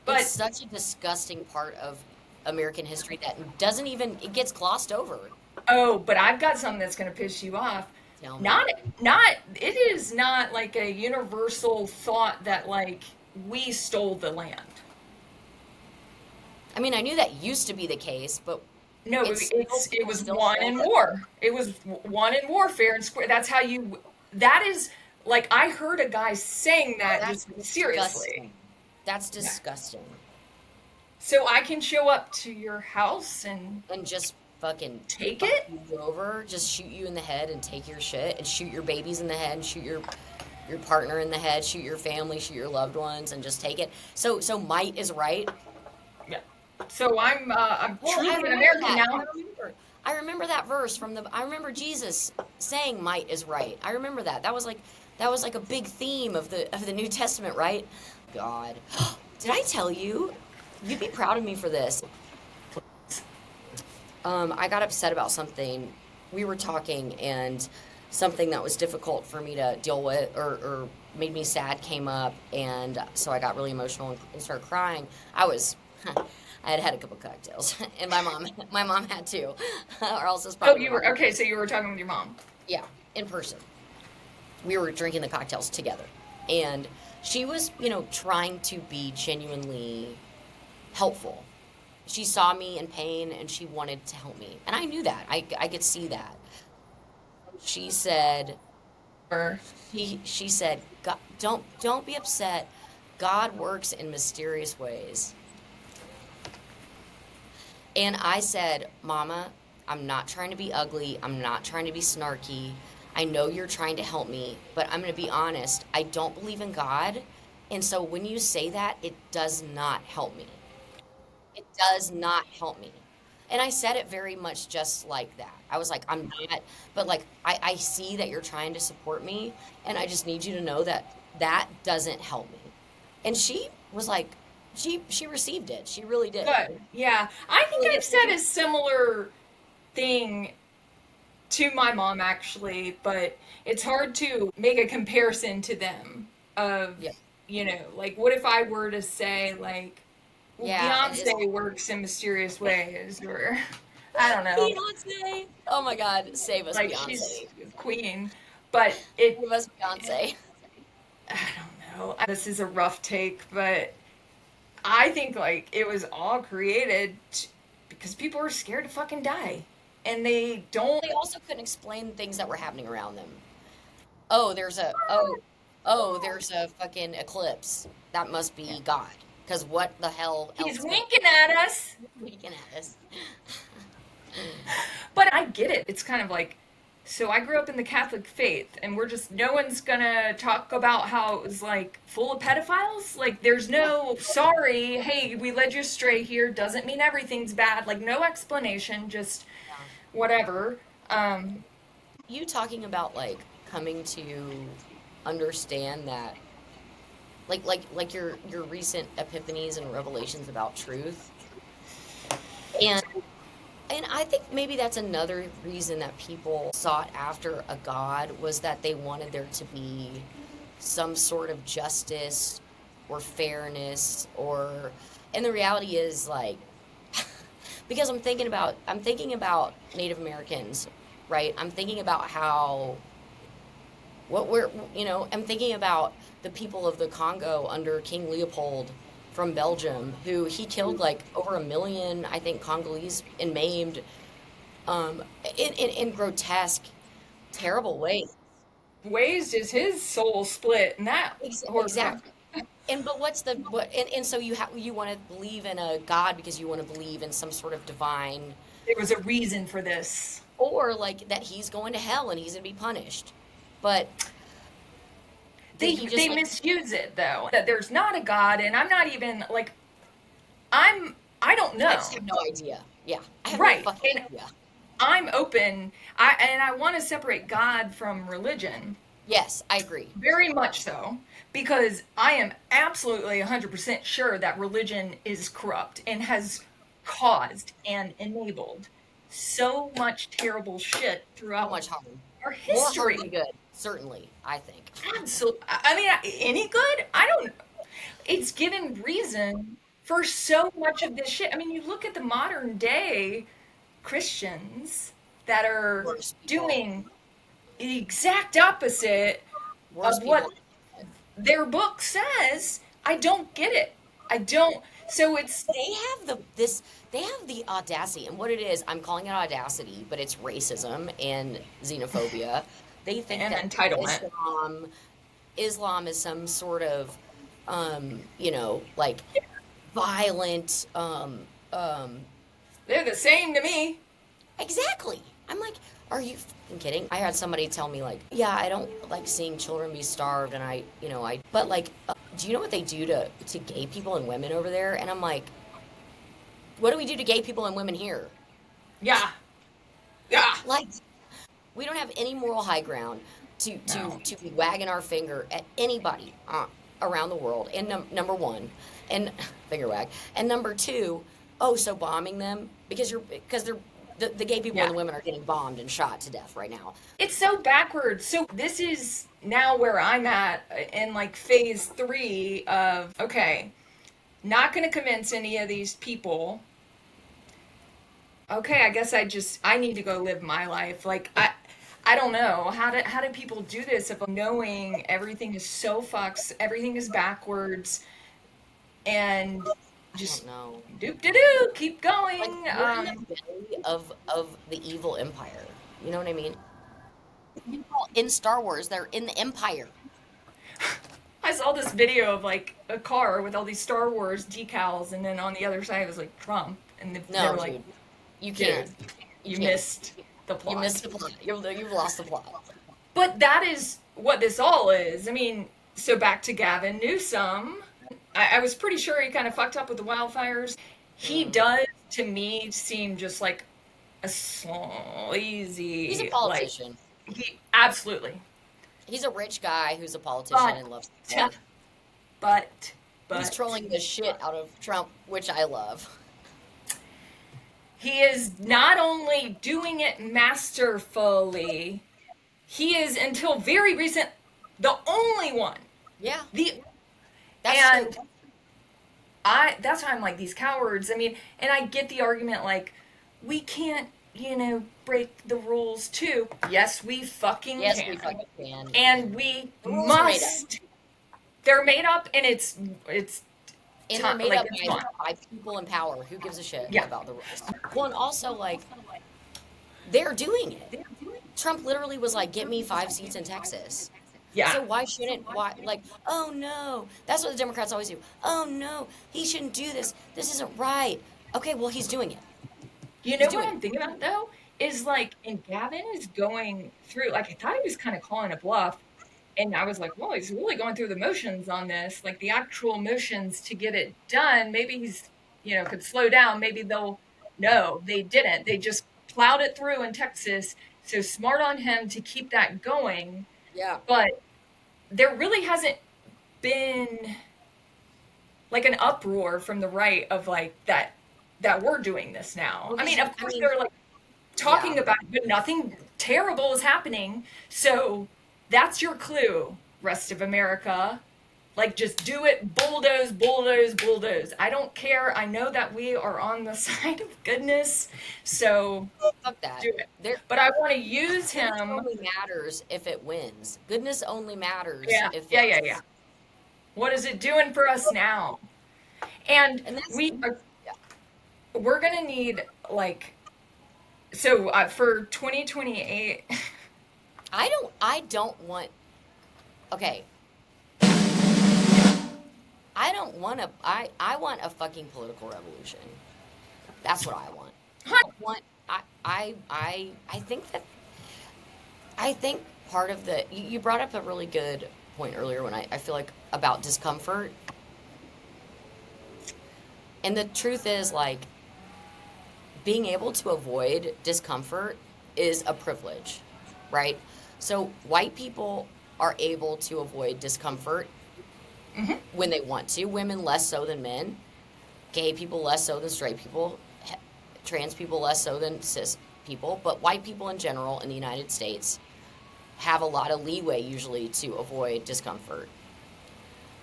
But such a disgusting part of American history that doesn't even, it gets glossed over. oh, but I've got something that's going to piss you off. Tell me. Not it is not like a universal thought that like we stole the land. I mean, I knew that used to be the case, but No, it's still, it people was still won hold in it. war. It was won in warfare and square. That's how you. That is like I heard a guy saying Oh, that that's just seriously. disgusting. That's disgusting. So I can show up to your house and And just fucking take fuck it? you over, just shoot you in the head and take your shit, and shoot your babies in the head, and shoot your partner in the head, shoot your family, shoot your loved ones, and just take it. So might is right. Yeah. So I'm Well, I truly an remember American that. now. I remember that verse from the. I remember Jesus saying, "Might is right." I remember that. That was like a big theme of the New Testament, right? God, did I tell you? You'd be proud of me for this. I got upset about something. We were talking, and something that was difficult for me to deal with, or made me sad, came up, and so I got really emotional and started crying. I was. I had had a couple cocktails, and my mom had too, or else it's Oh, probably you not. were okay. So you were talking with your mom. Yeah, in person. We were drinking the cocktails together, and she was, trying to be genuinely helpful. She saw me in pain, and she wanted to help me, and I knew that. I could see that. She said, Or she said, God, don't be upset. God works in mysterious ways. And I said, Mama, I'm not trying to be ugly. I'm not trying to be snarky. I know you're trying to help me, but I'm going to be honest. I don't believe in God. And so when you say that, it does not help me. It does not help me. And I said it very much just like that. I was like, I'm not, but like, I see that you're trying to support me, and I just need you to know that that doesn't help me. And she was like, she received it. She really did. good. Yeah. I think I've said a similar thing to my mom actually, but it's hard to make a comparison to them of, Yeah. like what if I were to say like, well, Yeah, it is. Beyonce works in mysterious ways, or I don't know, Beyonce. Oh my God, save us, like she's Beyonce. queen, but it, Save us, Beyonce. I don't know. This is a rough take, but I think like it was all created because people are scared to fucking die, and they don't. They also couldn't explain things that were happening around them. Oh, there's a fucking eclipse. That must be God. Because what the hell He's else could winking at us. we can at us? But I get it. It's kind of like, so I grew up in the Catholic faith, and we're just, no one's gonna talk about how it was like full of pedophiles. Like, there's no, sorry, hey, we led you astray here, doesn't mean everything's bad. Like, no explanation, just whatever. Um, You talking about like coming to understand that, like your recent epiphanies and revelations about truth, and I think maybe that's another reason that people sought after a God, was that they wanted there to be some sort of justice or fairness, or, and the reality is like, because I'm thinking about Native Americans, right? I'm thinking about how what we're, I'm thinking about the people of the Congo under King Leopold from Belgium, who he killed like over 1 million, I think, Congolese, and maimed, um, in grotesque, terrible ways. Ways is his soul split, and that horse. Exactly. And but what's the what? And so you want to believe in a God because you want to believe in some sort of divine, There was a reason for this. or like that he's going to hell and he's going to be punished. But did They he just they like, misuse it though. That there's not a God, and I'm not even like I don't I know. just have no idea. Yeah, I have no Right. fucking And idea. I'm open. I want to separate God from religion, Yes, I agree. very much so, because I am absolutely 100% sure that religion is corrupt and has caused and enabled so much terrible shit How throughout much harm? our More harm history. than good, certainly, I think. Absolutely. I mean, any good? I don't. It's given reason for so much of this shit. I mean, you look at the modern day Christians that are Worse people. doing the exact opposite Worse of what people. their book says. I don't get it. I don't. So it's They have the audacity, and what it is, I'm calling it audacity, but it's racism and xenophobia. They think an that entitlement. Islam is some sort of like violent, They're the same to me. exactly. I'm like, are you fucking kidding? I had somebody tell me like, yeah, I don't like seeing children be starved, and but like, do you know what they do to gay people and women over there? And I'm like, what do we do to gay people and women here? Yeah. Yeah. Like, we don't have any moral high ground No. to be wagging our finger at anybody around the world. And number one, and finger wag, and number two, oh, so bombing them because the gay people Yeah. and the women are getting bombed and shot to death right now. It's so backwards. So this is now where I'm at in like phase 3 of, okay, not going to convince any of these people. Okay, I guess I need to go live my life. Like I don't know. How do people do this if knowing everything is so fucks, everything is backwards, and I don't just know. doop de doo, keep Like going. we're in the belly of the evil empire. You know what I mean? In Star Wars, they're in the empire. I saw this video of like a car with all these Star Wars decals, and then on the other side it was like Trump, and they No, were like, dude, you dude, can't. You you can't. missed the You plot. missed the plot. You've lost the plot. But that is what this all is. I mean, so back to Gavin Newsom. I was pretty sure he kind of fucked up with the wildfires. He Mm. does, to me, seem just like a He's a sleazy, like, politician. he absolutely. He's a rich guy who's a politician But, and loves power. but, He's but, trolling the shit out of Trump, which I love. he is not only doing it masterfully, he is, until very recent, the only one. Yeah, The that's and true. that's why I'm like, these cowards. I mean, and I get the argument like, we can't, break the rules too. Yes, we fucking Yes, we can. fucking can. And we The rules are made up. must. They're made up, and it's And they're made like, up it's fun. by people in power. Who gives a shit Yeah. about the rules? Well, and also, like, they're doing it. Trump literally was like, get me 5 seats in Texas. Yeah. So like, oh no, that's what the Democrats always do. Oh no, he shouldn't do this. This isn't right. Okay, well, he's doing it. You know He's what doing I'm it. thinking about though? Is like, and Gavin is going through, like, I thought he was kind of calling a bluff. And I was like, well, he's really going through the motions on this, like the actual motions to get it done. Maybe he's, could slow down. Maybe no, they didn't. They just plowed it through in Texas. So smart on him to keep that going. Yeah. But there really hasn't been like an uproar from the right of like that we're doing this now. Well, I mean, of course I mean, they're like talking yeah. about it, but nothing terrible is happening. So that's your clue, rest of America. Like, just do it, bulldoze, bulldoze, bulldoze. I don't care. I know that we are on the side of goodness, so Fuck that. do it. There, But I want to use goodness him. only matters if it wins. Goodness only matters Yeah, if yeah, it's, yeah, yeah. What is it doing for us now? And and that's yeah. we're gonna need like, so for 2028. I don't want. Okay, I don't want to. I want a fucking political revolution. That's what I want. I want. I think that. I think part of the. You brought up a really good point earlier when I feel like about discomfort. And the truth is, like, being able to avoid discomfort is a privilege, right? So white people are able to avoid discomfort Mhm. when they want to. Women less so than men. Gay people less so than straight people. Trans people less so than cis people. But white people in general in the United States have a lot of leeway usually to avoid discomfort.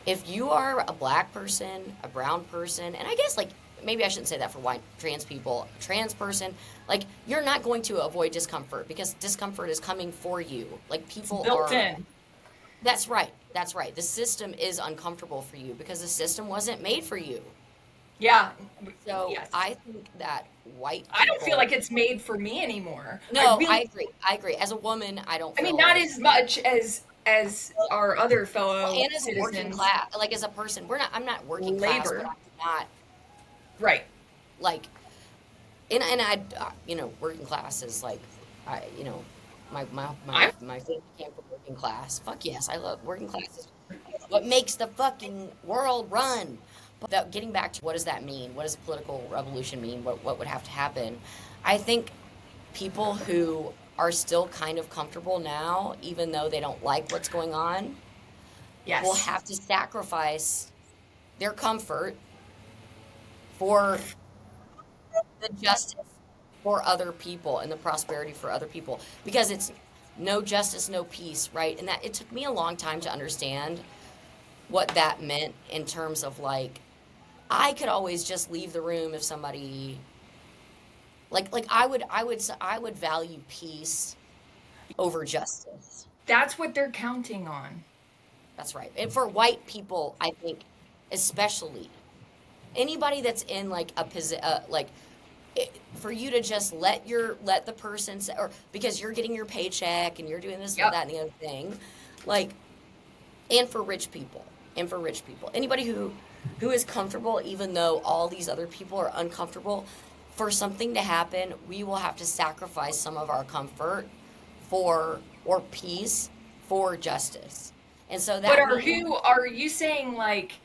If you are a black person, a brown person, and I guess, like, maybe I shouldn't say that for white trans people, trans person, like, you're not going to avoid discomfort because discomfort is coming for you. Like, people Built are. in. That's right. That's right. The system is uncomfortable for you because the system wasn't made for you. Yeah. So Yes. I think that white I don't feel people. like it's made for me anymore. No, really, I agree. I agree. As a woman, I don't I mean, feel not like. as much as as our other Well, fellow and as a working citizens class, like as a person, I'm not working class, but labor. I'm not Right. like, and I, working class is like, you know, I'm my family came from working class. Fuck yes, I love working class. Is what makes the fucking world run. But getting back to what does that mean? What does political revolution mean? What would have to happen? I think people who are still kind of comfortable now, even though they don't like what's going on, will yes. have to sacrifice their comfort for the justice for other people and the prosperity for other people, because it's no justice, no peace, right? And that it took me a long time to understand what that meant in terms of like I could always just leave the room if somebody like I would value peace over justice. That's what they're counting on. That's right. And for white people, I think especially anybody that's in like a position like for you to just let the person say, or because you're getting your paycheck and you're doing this and Yep. that and the other thing, like, and for rich people, anybody who is comfortable even though all these other people are uncomfortable, for something to happen we will have to sacrifice some of our comfort for or peace for justice. And so But that means are you saying like,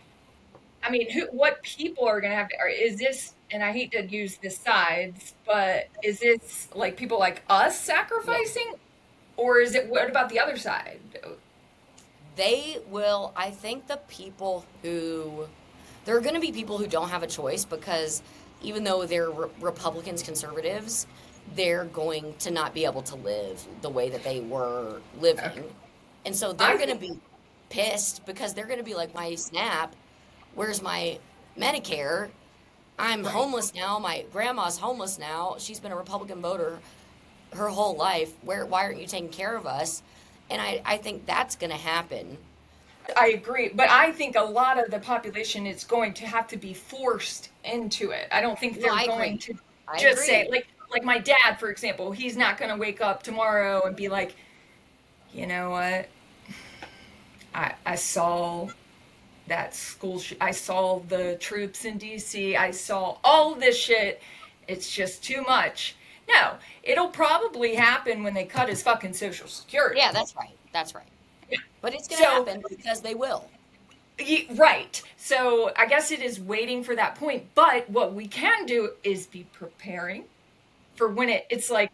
I mean, what people are going to have to, or is this, and I hate to use the sides, but is this like people like us yeah, sacrificing? Or is it, what about the other side? they will. I think the people who there are going to be people who don't have a choice because even though they're Republicans, conservatives, they're going to not be able to live the way that they were Okay. living. And so they're I going to think, be pissed because they're going to be like, my SNAP, where's my Medicare? I'm right. homeless now. My grandma's homeless now. She's been a Republican voter her whole life. Why aren't you taking care of us? And I think that's going to happen. I agree. But I think a lot of the population is going to have to be forced into it. I don't think No, they're I going agree. to I just say, agree. like my dad, for example, he's not going to wake up tomorrow and be like, you know what? I saw that I saw the troops in DC. I saw all this shit. It's just too much. No, it'll probably happen when they cut his fucking social Yeah, security. that's right. That's right. But it's going to So, happen because they will. right. So, I guess it is waiting for that point. But what we can do is be preparing for when it's like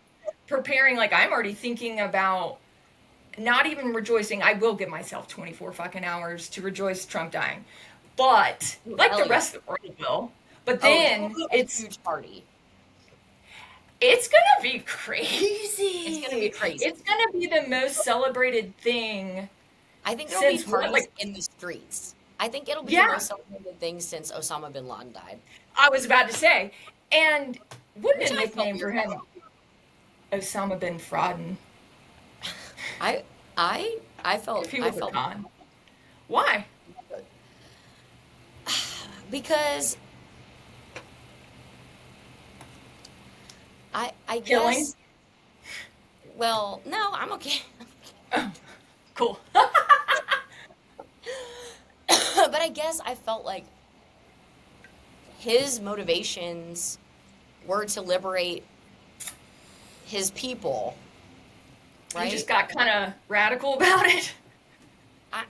preparing. Like, I'm already thinking about not even rejoicing. I will give myself 24 fucking hours to rejoice Trump dying. But Ooh, like hell the yeah. rest of the world will. But Oh, there will then be a it's huge party. it's gonna be It's going to be crazy. crazy. It's gonna be the most celebrated thing I think there will be since what? parties Like, in the streets. I think it'll be the yeah, most celebrated thing since Osama bin Laden died, I was about to say. And which wouldn't a I felt nickname weird for him about. Osama bin Frauden I if he I was a felt con? Why? because I Killing? guess, well, no, I'm okay. Oh, cool. But I guess I felt like his motivations were to liberate his people, You just right? got kind of radical about it.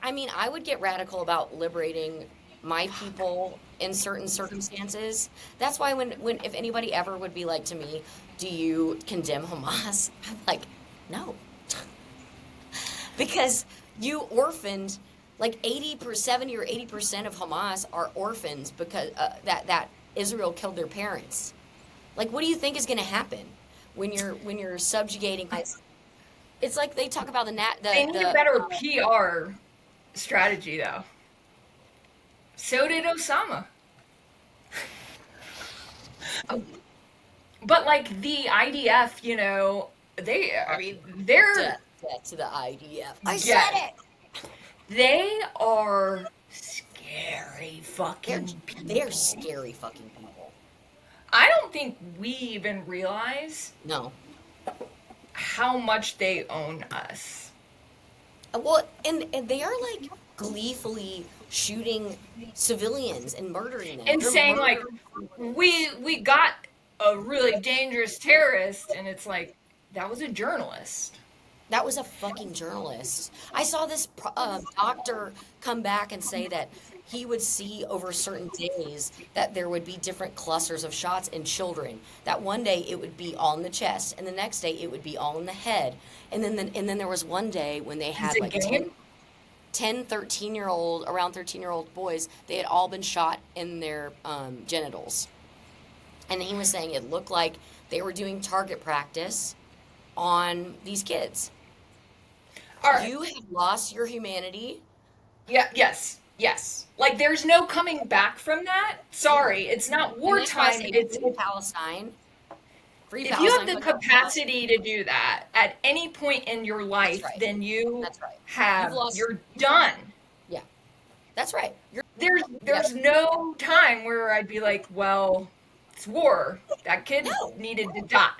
I mean, I would get radical about liberating my people in certain circumstances. That's why when if anybody ever would be like to me, "Do you condemn Hamas?" I'm like, "No," because you orphaned like 70 or 80% of Hamas are orphans because that Israel killed their parents. Like, what do you think is going to happen when you're subjugating? It's like they talk about the nat They need a the better PR strategy, though. So did Osama. But like the IDF, I mean, they're, debt to the IDF. I said yes, it. they are scary They're fucking they're people. scary fucking people. I don't think we even realize No, how much they own us. Well, and they are like gleefully shooting civilians and murdering them. And They're saying like, murdering. we got a really dangerous terrorist, and it's like, that was a journalist. That was a fucking journalist. I saw this doctor come back and say that he would see over certain days that there would be different clusters of shots in children. That one day it would be all in the chest, and the next day it would be all in the head. And then there was one day when they Is had it like game? 13-year-old, around 13-year-old boys. They had all been shot in their genitals. And he was saying it looked like they were doing target practice on these kids. All right. You have lost your humanity. Yeah, yes. Like, there's no coming back from that. Sorry, it's not And that's why I wartime. say It's free Palestine. Free if you have Palestine. the capacity to do that at any point in your life, right. then you That's right. have You've lost. you're done. Yeah, that's right. There's no time where I'd be like, well, it's war. That kid No. needed to die.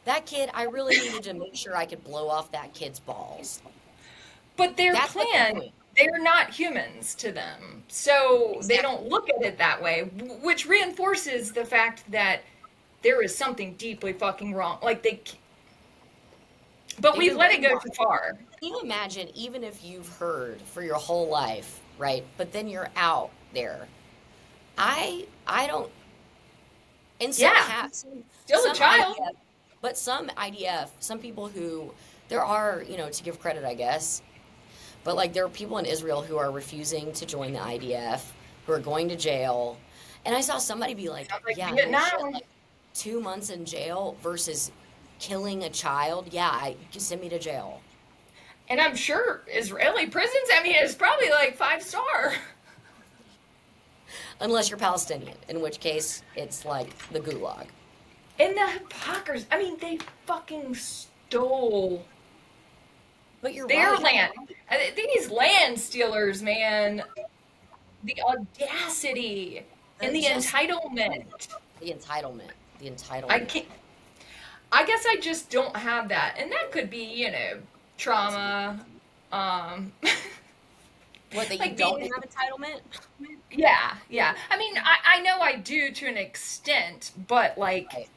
That kid, I really needed to make sure I could blow off that kid's balls. But their That's what plan, they're doing. they're not humans to them. So they don't look at it that way, which reinforces the fact that there is something deeply fucking wrong. Like but They've we've been let it go brainwashed. too far. Can you imagine, even if you've heard for your whole life, right? But then you're out there. I don't. And some Yeah. have Still a child. IDF, but some IDF, some people who there are, to give credit, I guess. But like there are people in Israel who are refusing to join the IDF, who are going to jail. And I saw somebody be like, Sounds like yeah, no Vietnam. shit, like 2 months in jail versus killing a child. Yeah, send me to jail. And I'm sure Israeli prisons, I mean, it's probably like 5-star. Unless you're Palestinian, in which case it's like the gulag. And the hypocrisy, I mean, they fucking stole But you're their right. land. These land stealers, man, the audacity and the Just- entitlement. The entitlement. The entitlement. I can't. I guess I just don't have that, and that could be, trauma. What, that you like don't being- have entitlement? Yeah. I mean, I know I do to an extent, but like, Right.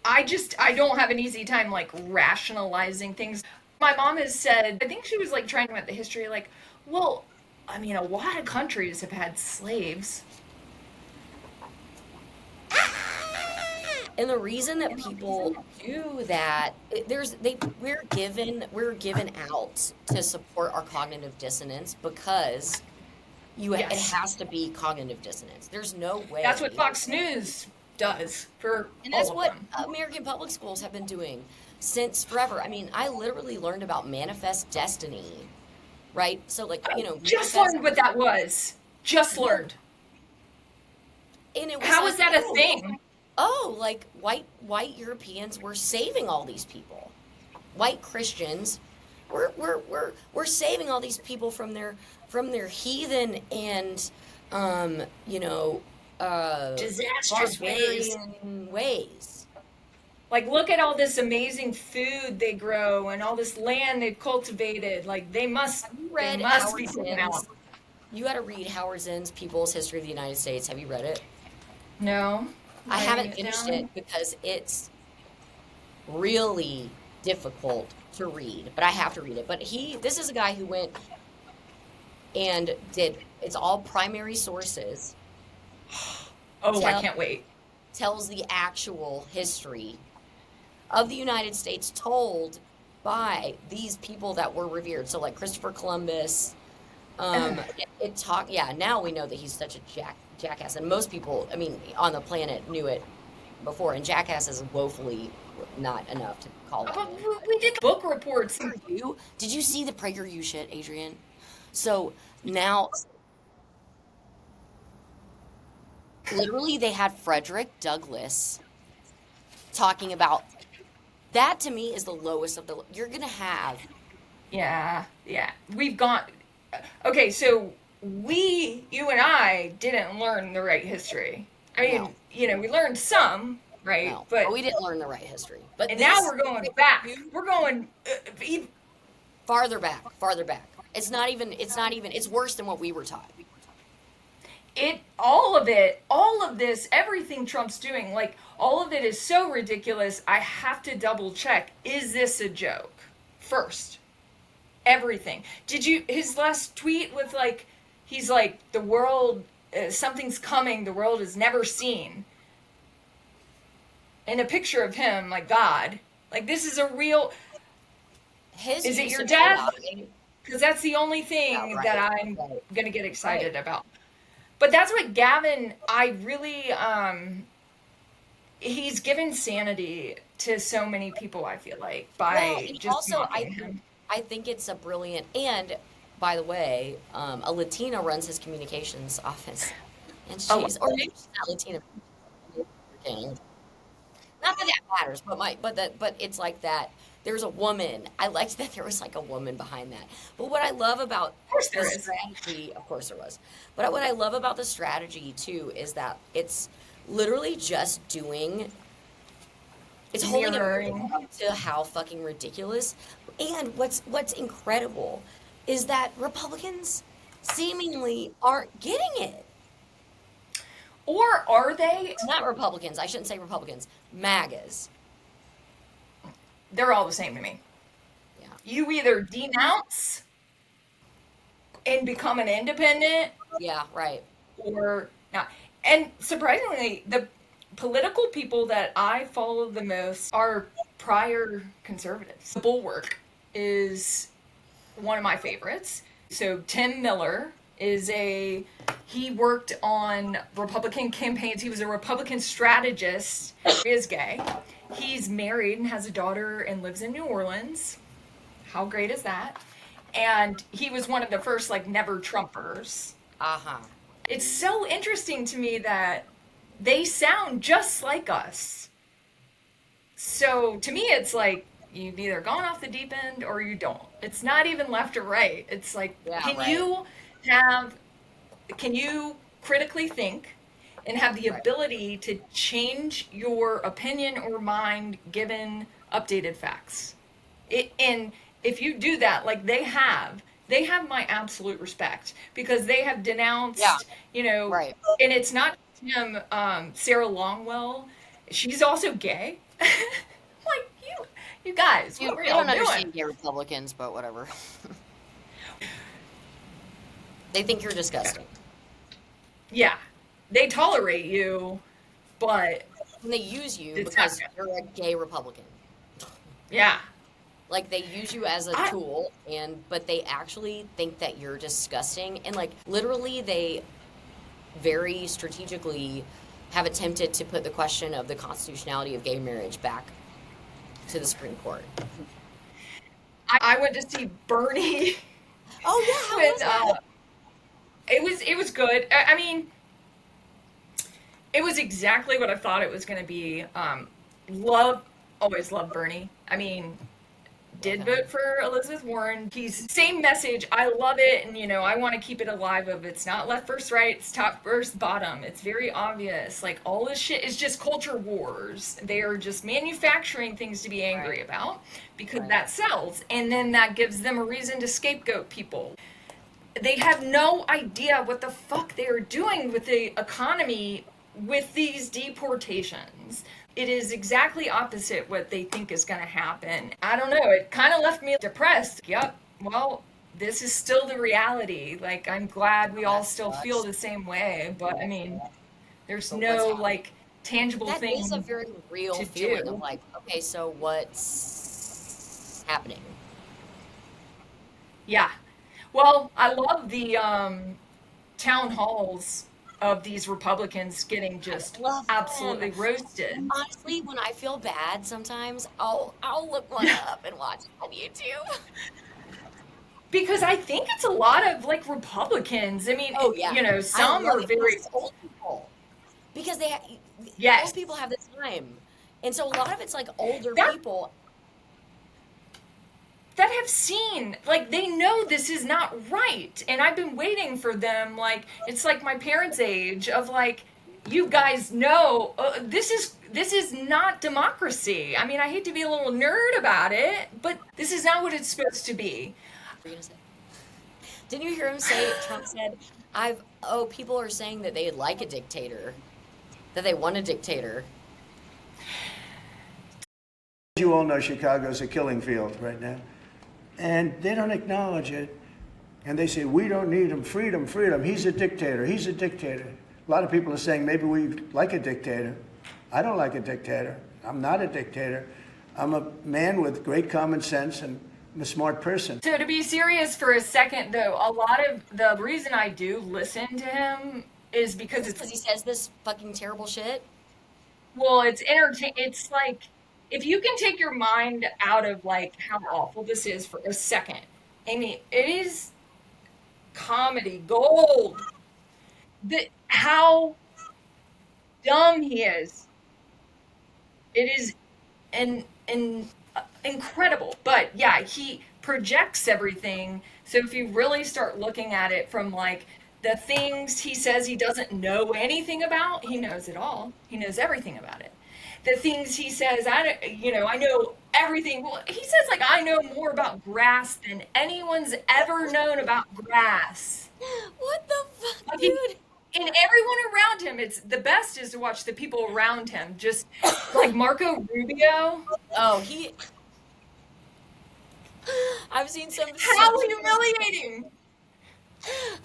I don't have an easy time like rationalizing things. My mom has said, I think she was like trying to about the history, like, well, I mean, a lot of countries have had slaves. And the reason that people do that, we're given out to support our cognitive dissonance because it Yes. has to be cognitive dissonance. There's no way. That's what Fox News does for And that's all of what them. American public schools have been doing since forever. I mean, I literally learned about manifest destiny, right? So like, Just manifest- learned what that was. Just learned. And it was How like, is that a oh, thing? Oh, like white Europeans were saving all these people. White Christians we're saving all these people from their heathen and Disastrous ways. barbarian ways. Like, look at all this amazing food they grow and all this land they've cultivated. Like, they must Read be Howard taken out. Zinn's. You got to read Howard Zinn's People's History of the United States. Have you read it? No. I Writing haven't it finished down. it because it's really difficult to read, but I have to read it. But this is a guy who went and it's all primary sources, Oh, I Tell- can't wait. tells the actual history of the United States told by these people that were revered. So like Christopher Columbus, now we know that he's such a jackass, and most people, I mean, on the planet knew it before, and jackass is woefully not enough to call that. But we did book reports. Did you see the PragerU shit, Adrienne? So now, literally, they had Frederick Douglass talking about that. To me, is the lowest of the. You're gonna have. Yeah. We've gone. Okay, so you and I didn't learn the right history. I mean, No. we learned some, right? No, but we didn't learn the right history. But and now we're going back. We're going Farther back, farther back. It's worse than what we were taught. All of this, everything Trump's doing, like, all of it is so ridiculous. I have to double check. Is this a joke? First. Everything. Did you, his last tweet with, like, he's like, the world, something's coming the world has never seen. And a picture of him, like, God. Like, this is a real, is it your death? Because that's the only thing that I'm going to get excited about. But that's what Gavin, I really, he's given sanity to so many people, I feel like, by just mocking him. I think it's a brilliant, and by the way, a Latina runs his communications office. And she's, or maybe she's not Latina. Not that that matters, but it's like that. There's a woman. I liked that there was like a woman behind that. But what I love about Of course there the is. strategy, of course there was. But what I love about the strategy too is that it's literally just doing. It's holding it up to how fucking ridiculous. And what's incredible is that Republicans seemingly aren't getting it. Or are they? Not Republicans. I shouldn't say Republicans. MAGAs. They're all the same to me. Yeah. You either denounce and become an independent. Yeah, right. Or not. And surprisingly, the political people that I follow the most are prior conservatives. Bulwark is one of my favorites. So Tim Miller he worked on Republican campaigns. He was a Republican strategist. He is gay. He's married and has a daughter and lives in New Orleans. How great is that? And he was one of the first, like, never Trumpers. Uh-huh. It's so interesting to me that they sound just like us. So to me, it's like, you've either gone off the deep end or you don't. It's not even left or right. It's like, can you critically think and have the ability to change your opinion or mind given updated facts? And if you do that, like they have my absolute respect, because they have denounced, and it's not him, Sarah Longwell. She's also gay. Like, you guys, what were y'all doing? I don't understand gay Republicans, but whatever. They think you're disgusting. Yeah. They tolerate you, but... And they use you because you're a gay Republican. Yeah. Like, they use you as a tool, but they actually think that you're disgusting. And, like, literally, they very strategically have attempted to put the question of the constitutionality of gay marriage back to the Supreme Court. I went to see Bernie. Oh, yeah. How was that? It was good. I mean, it was exactly what I thought it was going to be. Always loved Bernie. I mean, did vote for Elizabeth Warren. He's same message. I love it, and I want to keep it alive. Of it's not left versus right. It's top versus bottom. It's very obvious. Like, all this shit is just culture wars. They are just manufacturing things to be angry about because that sells, and then that gives them a reason to scapegoat people. They have no idea what the fuck they are doing with the economy with these deportations. It is exactly opposite what they think is going to happen. I don't know. It kind of left me depressed. Yep. Well, this is still the reality. Like, I'm glad we all still feel the same way. But, I mean, there's no, like, tangible thing That is a very real feeling of, like, okay, so what's happening? Yeah. Well, I love the town halls of these Republicans getting just absolutely roasted. Honestly, when I feel bad sometimes, I'll look one up and watch it on YouTube. Because I think it's a lot of, like, Republicans. I mean, some are very old people. Because yes. Old people have the time. And so a lot of it's like older people that have seen, like, they know this is not right. And I've been waiting for them, like, it's like my parents' age of, like, you guys know this is not democracy. I mean, I hate to be a little nerd about it, but this is not what it's supposed to be. What were you gonna say? Didn't you hear him say? Trump said, "I've oh, people are saying that they like a dictator, that they want a dictator." You all know Chicago's a killing field right now, and they don't acknowledge it. And they say, we don't need him, freedom, freedom. He's a dictator, he's a dictator. A lot of people are saying maybe we like a dictator. I don't like a dictator. I'm not a dictator. I'm a man with great common sense, and I'm a smart person. So to be serious for a second, though, a lot of the reason I do listen to him is because Because it's, he says this fucking terrible shit. well, it's entertain. It's like, if you can take your mind out of like how awful this is for a second, I mean, it is comedy gold. How dumb he is. It is an incredible. But yeah, he projects everything. So if you really start looking at it from like the things he says he doesn't know anything about, he knows it all. He knows everything about it. The things he says, I know everything. Well, he says like I know more about grass than anyone's ever known about grass. What the fuck, Like, dude? and everyone around him, it's the best is to watch the people around him, just like Marco Rubio. Oh, he. I've seen some. How humiliating!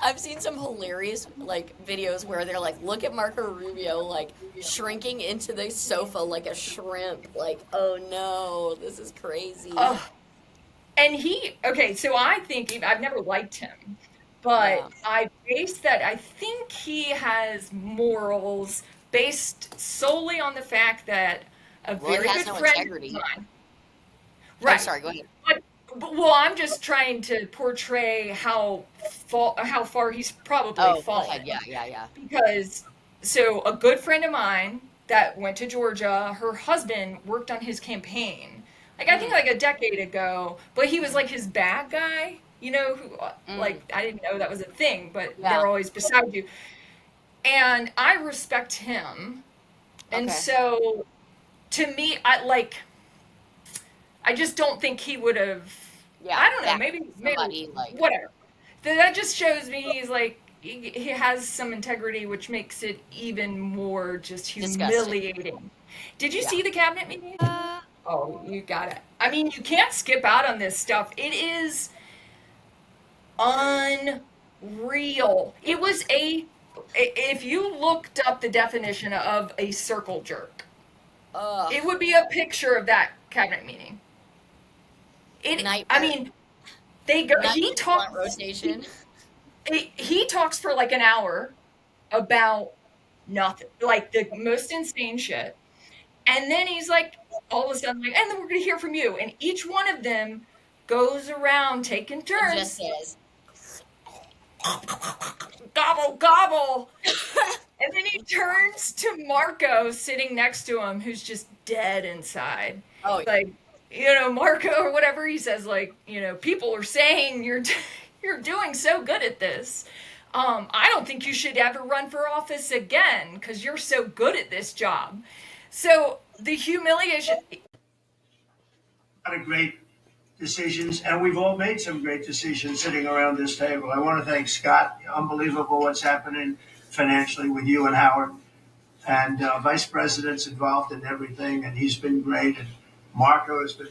I've seen some hilarious like videos where they're like, look at Marco Rubio like shrinking into the sofa like a shrimp. Like, oh no, this is crazy. Oh, and okay, so I think I've never liked him, but Yeah. I base that. I think he has morals based solely on the fact that a Well, he very has good no friend of integrity. mine. I'm Right. sorry. Go ahead. Well, I'm just trying to portray how far he's probably Oh, go fallen. ahead. Yeah, yeah, yeah. Because, so a good friend of mine that went to Georgia, her husband worked on his campaign. Like, I think like a decade ago, but he was like his bad guy, who, Mm. like, I didn't know that was a thing, but Yeah. they're always beside you. And I respect him. And Okay. so, to me, I just don't think he would have. Yeah. I don't know. Back Maybe somebody like. whatever. That just shows me he's like he has some integrity, which makes it even more just Disgusting. humiliating. Did you Yeah. see the cabinet meeting? Oh, you got it. I mean, you can't skip out on this stuff. It is unreal. It was if you looked up the definition of a circle jerk, Ugh. it would be a picture of that cabinet meeting. I Nightmare. mean, they go. Night He blunt talks. rotation. He talks for like an hour about nothing, like the most insane shit, and then he's like, all of a sudden, like, and then we're gonna hear from you, and each one of them goes around taking It just turns, says. gobble gobble, and then he turns to Marco sitting next to him, who's just dead inside, Oh, like. Marco or whatever he says, like, people are saying you're doing so good at this. I don't think you should ever run for office again because you're so good at this job. So the humiliation. A lot of great decisions, and we've all made some great decisions sitting around this table. I want to thank Scott. Unbelievable what's happening financially with you and Howard. And Vice President's involved in everything, and he's been great. And Marco has been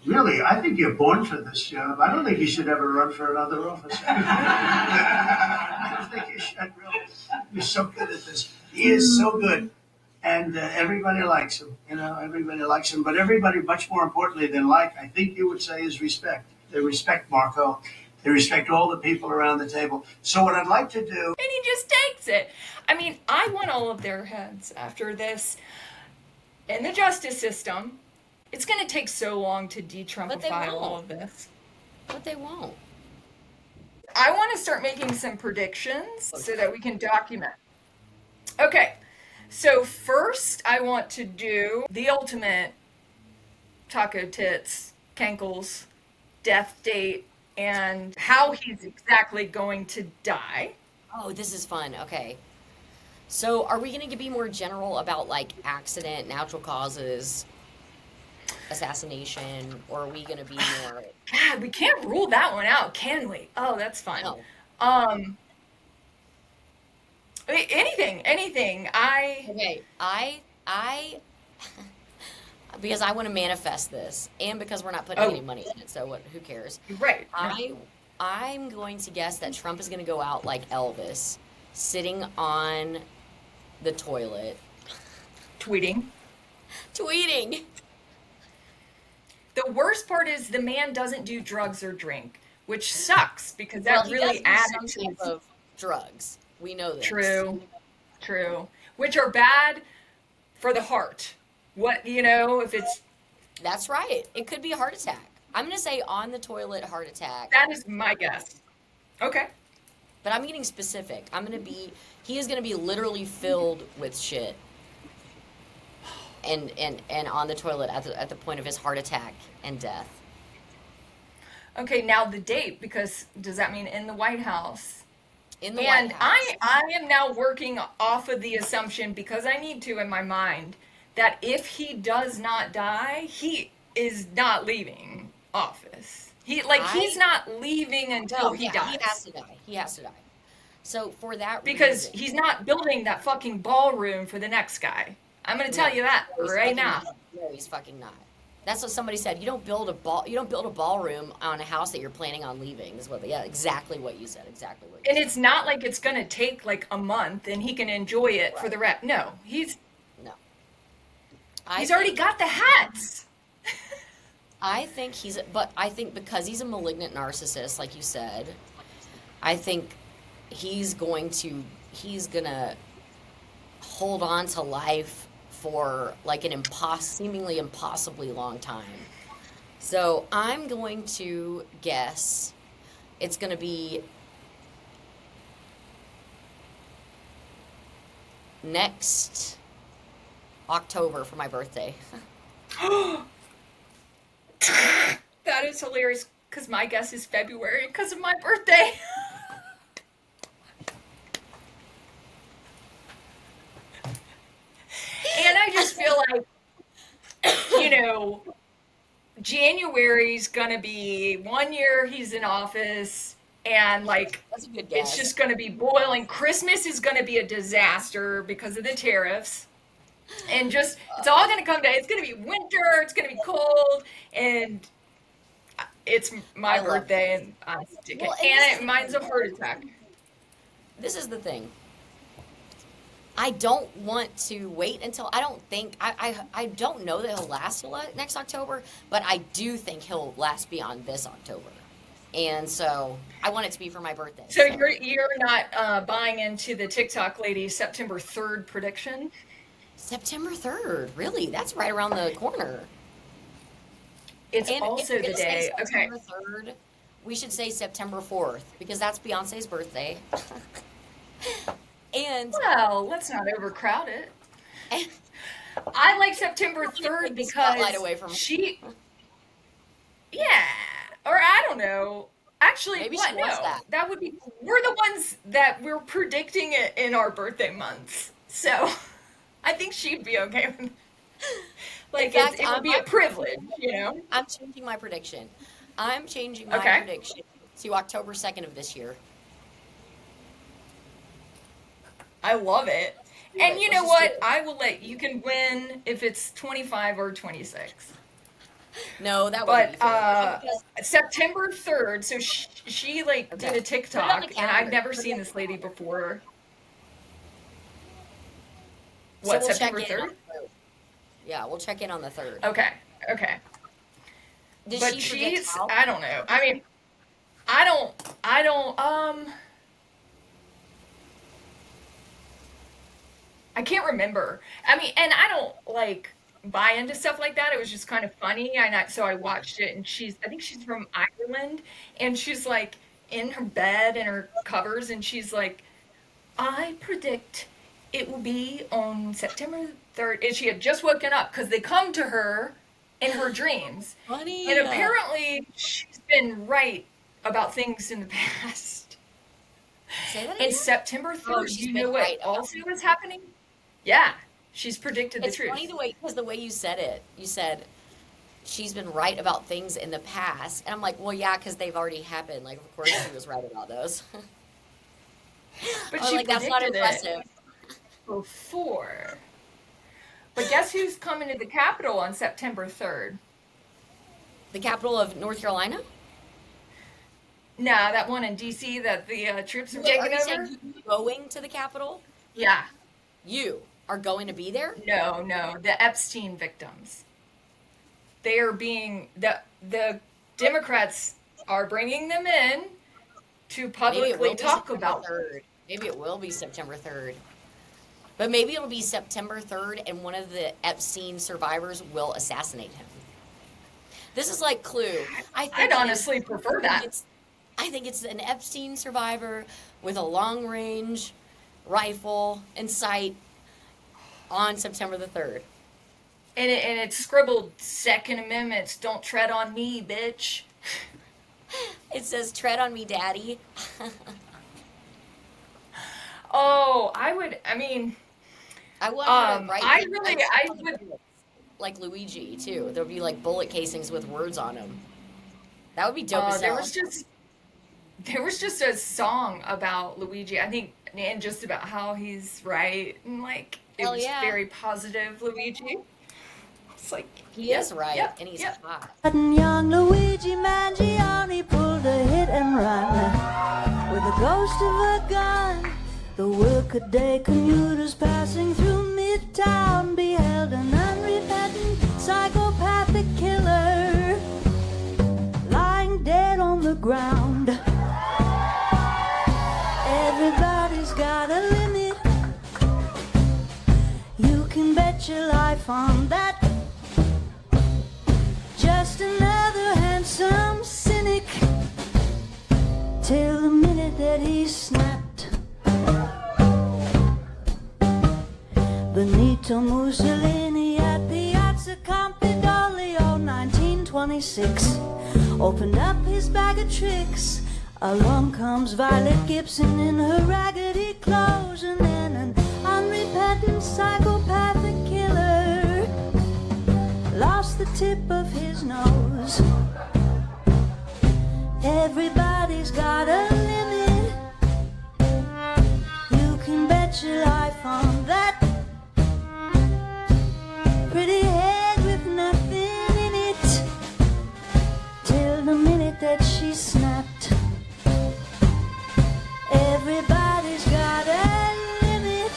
really, I think you're born for this job. I don't think you should ever run for another office. I don't think you should, really. You're so good at this. He is so good. And everybody likes him. Everybody likes him. But everybody, much more importantly than like, I think you would say is respect. They respect Marco. They respect all the people around the table. So what I'd like to do. And he just takes it. I mean, I want all of their heads after this. In the justice system, it's going to take so long to But they de-Trumpify all won't. of this. But they won't. I want to start making some predictions so that we can document. Okay, so first I want to do the ultimate taco tits, cankles, death date, and how he's exactly going to die. Oh, this is fun. Okay. So, are we going to be more general about like accident, natural causes, assassination, or are we going to be more? God, we can't rule that one out, can we? Oh, that's fun. No. Um, anything. Okay. I, because I want to manifest this, and because we're not putting any Oh, money in it, so what? Who cares? right. No. I'm going to guess that Trump is going to go out like Elvis, sitting on the toilet, Tweeting. tweeting. The worst part is the man doesn't do drugs or drink, which sucks because Well, that he does really do added some to type his of drugs. We know this. true, true, which are bad for the heart. What, if it's, That's right. It could be a heart attack. I'm going to say on the toilet heart attack, that is my guess. Okay. but I'm getting specific. He is going to be literally filled with shit and on the toilet at the point of his heart attack and death. Okay, now the date, because does that mean in the White House? In the White And House. I am now working off of the assumption, because I need to in my mind, that if he does not die, he is not leaving office. He's I not leaving until No, he yeah, he has dies. to die. He has to die. So for that Because reason, he's not building that fucking ballroom for the next guy. I'm gonna tell no, you that no, he's right fucking now. not. No, he's fucking not. That's what somebody said. You don't build a ballroom on a house that you're planning on leaving. Is what? Yeah, exactly what you said. Exactly what you And said. it's not like it's gonna take like a month and he can enjoy it for Right. the rest. No, No. I he's already think got the hats. but I think because he's a malignant narcissist, like you said, I think he's gonna hold on to life for like an seemingly impossibly long time. So I'm going to guess it's gonna be next October for my birthday. That is hilarious because my guess is February because of my birthday. And I just feel like, you know, January's gonna be 1 year he's in office, and like That's a good it's guess. just gonna be boiling. Christmas is gonna be a disaster because of the tariffs. And just, it's all gonna come down. It's gonna be winter, it's gonna be cold, and it's my I love that. birthday, and I'm sticking. Well, and And mine's a heart attack. this is the thing. I don't want to wait until I don't think I don't know that he'll last till next October, but I do think he'll last beyond this October. And so I want it to be for my birthday. So you're not buying into the TikTok lady's September 3rd prediction? September 3rd, really? That's right around the corner. It's And if also we're the gonna say day. Okay. September 3rd, we should say September 4th because that's Beyonce's birthday. And Well, let's not overcrowd it. and I like September take 3rd the spotlight because away from her. yeah, or I don't know. Actually, Maybe what? she wants No, that. that would be. We're the ones that we're predicting it in our birthday months, so I think she'd be okay with. In Like fact, it would be a privilege. I'm changing my prediction. I'm changing my Okay, prediction to October 2nd of this year. I love it. Do And it. you Let's know just do what? it. I will let you can win if it's 25 or 26. No, that wouldn't But be fair. Because, September 3rd, so she like did okay. a Put it on the TikTok, and I've calendar. never Put it seen on the this lady calendar. before. So What, we'll check September in on 3rd? the 3rd. Yeah, we'll check in on the 3rd. Okay, okay. Did But she predict she's, how? I don't know. I mean, I don't, I can't remember. I mean, and I don't like buy into stuff like that. It was just kind of funny. So I watched it, and I think she's from Ireland, and she's like in her bed in her covers, and she's like, I predict it will be on September 3rd. And she had just woken up because they come to her in her dreams. Funny. And apparently she's been right about things in the past. Say that And again? September Oh, 3rd, she's you been know what right about also is happening? Yeah, she's predicted the It's funny truth. because the way you said it, you said she's been right about things in the past. And I'm like, well, yeah, because they've already happened. Like, of course she was right about those. But I was she like, that's not predicted it impressive. before. But guess who's coming to the Capitol on September 3rd? The capital of North Carolina? Nah, that one in DC that the troops are Wait, are taking you saying over? you going to the Capitol? Yeah. You are going to be there? No, no, the Epstein victims. They are being the Democrats are bringing them in to Maybe it publicly will be talk September about. 3rd. Maybe it will be September 3rd. But maybe it'll be September 3rd and one of the Epstein survivors will assassinate him. This is like Clue. I I'd think it is. honestly prefer that. I think it's an Epstein survivor with a long range rifle in sight on September the 3rd. And it's scribbled Second Amendments, don't tread on me, bitch. It says, tread on me, daddy. Oh, I mean, I want her to write I in really, like, I on the would, bullets, like Luigi, too. There'll be like bullet casings with words on them. That would be dope as there hell. was just a song about Luigi, I think, and just about how he's right, and like, it Hell was yeah. very positive, Luigi. It's like, He yep, is right, yep, and he's yep. hot. Young Luigi Mangione pulled a hit and run with the ghost of a gun. The workaday commuters passing through Midtown beheld an unrepentant psychopathic killer lying dead on the ground. Everybody's got a limit. You can bet your life on that. Just another handsome cynic till the minute that he snapped. Benito Mussolini at Piazza Campidoglio 1926 opened up his bag of tricks. Along comes Violet Gibson in her raggedy clothes, and then an unrepentant psychopathic killer lost the tip of his nose. Everybody's got a limit. You can bet your life on that. Pretty head with nothing in it till the minute that she snapped. Everybody's got a limit.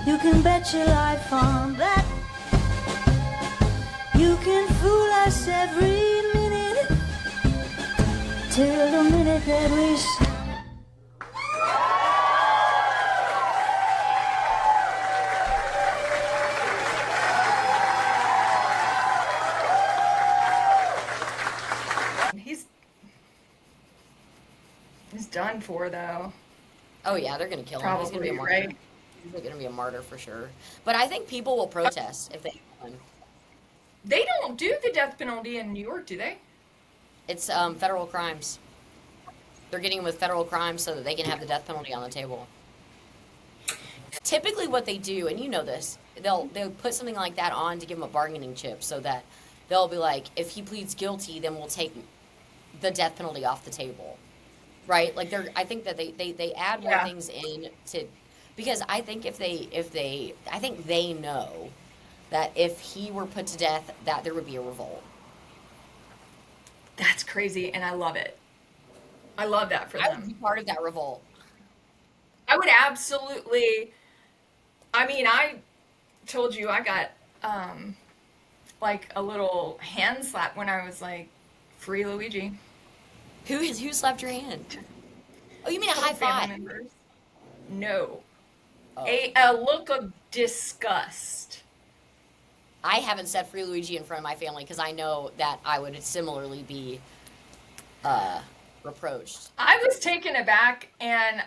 You can bet your life on that. You can fool us every minute till the minute that we He's done for, though. Oh, yeah, they're going to kill him. He's going to be a Probably, martyr. right? He's going to be a martyr for sure. But I think people will protest if they win. They don't do the death penalty in New York, do they? It's federal crimes. They're getting with federal crimes so that they can have the death penalty on the table. Typically what they do, and you know this, they'll put something like that on to give him a bargaining chip so that they'll be like, if he pleads guilty, then we'll take the death penalty off the table. Right? Like I think that they add more things in to, because I think I think they know that if he were put to death, that there would be a revolt. That's crazy, and I love it. I love that for I would them. be part of that revolt. I would absolutely. I mean, I told you I got like a little hand slap when I was like, "Free Luigi." Who slapped your hand? Oh, you mean a high Family five? members. No, Oh. a look of disgust. I haven't said Free Luigi in front of my family because I know that I would similarly be reproached. I was taken aback, and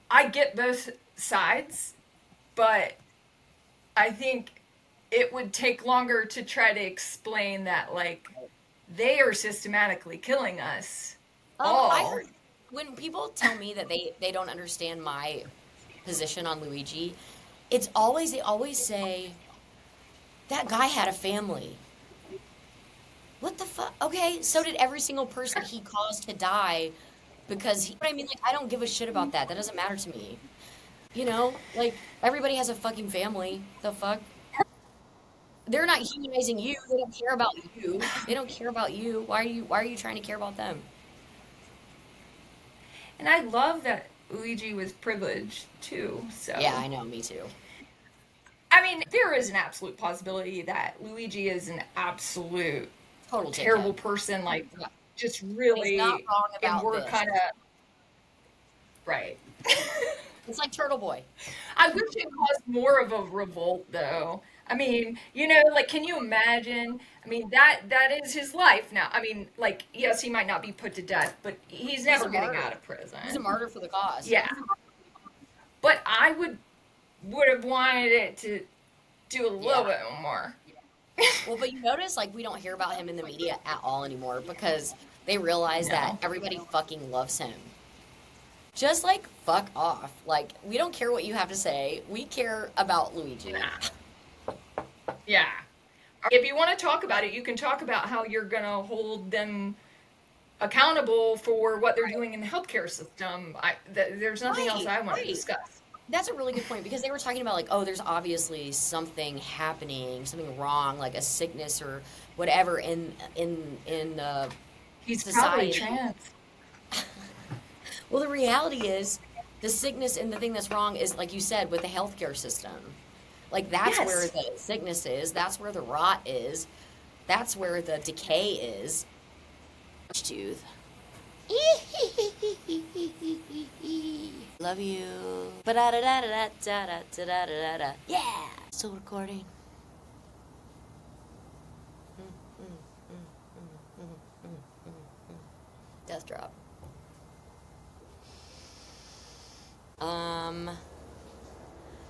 I get both sides, but I think it would take longer to try to explain that, like, they are systematically killing us Oh, all. when people tell me that they don't understand my position on Luigi, it's always they always say that guy had a family. What the fuck? Okay, so did every single person he caused to die because he, I mean, like, I don't give a shit about that. That doesn't matter to me. You know, like, everybody has a fucking family. The fuck? They're not humanizing you. They don't care about you. They don't care about you. Why are you trying to care about them? And I love that Luigi was privileged too. So Yeah, I know, me too. I mean, there is an absolute possibility that Luigi is an absolute Total terrible dickhead. person, like Yeah. just He's really, not wrong and about we're this. kind of right. It's like Turtle Boy. I wish it caused more of a revolt, though. I mean, like, can you imagine? I mean, that is his life now. I mean, like, yes, he might not be put to death, but he's He's never a getting martyr. out of prison. He's a martyr for the cause. Yeah, but I would have wanted it to do a little bit more. Well, but you notice, like, we don't hear about him in the media at all anymore because they realize that No. everybody fucking loves him. Just, like, fuck off. Like, we don't care what you have to say. We care about Luigi. Nah. Yeah. If you want to talk about it, you can talk about how you're gonna hold them accountable for what they're doing in the healthcare system. There's nothing else I want to right. discuss. That's a really good point because they were talking about, like, oh, there's obviously something happening, something wrong, like a sickness or whatever in He's society. probably trans. Well, the reality is, the sickness and the thing that's wrong is, like you said, with the healthcare system. Like, that's Yes. where the sickness is. That's where the rot is. That's where the decay is. Tooth. Love you. Ba-da-da-da-da-da-da-da-da-da-da. Yeah. Still recording. Death drop.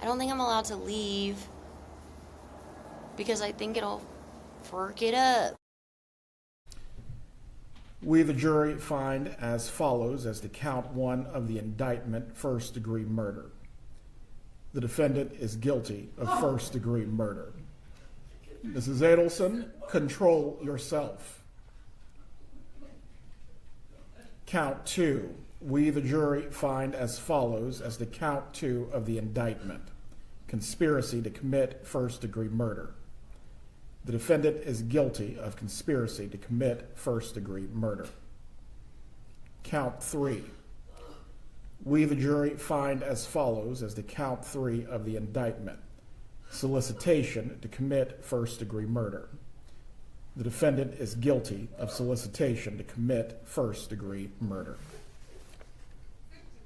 I don't think I'm allowed to leave because I think it'll fuck it up. We, the jury, find as follows as to count one of the indictment, first-degree murder. The defendant is guilty of first-degree murder. Mrs. Adelson, control yourself. Count two. We, the jury, find as follows as to count two of the indictment, conspiracy to commit first-degree murder. The defendant is guilty of conspiracy to commit first-degree murder. Count three. We, the jury, find as follows as to count three of the indictment, solicitation to commit first-degree murder. The defendant is guilty of solicitation to commit first-degree murder.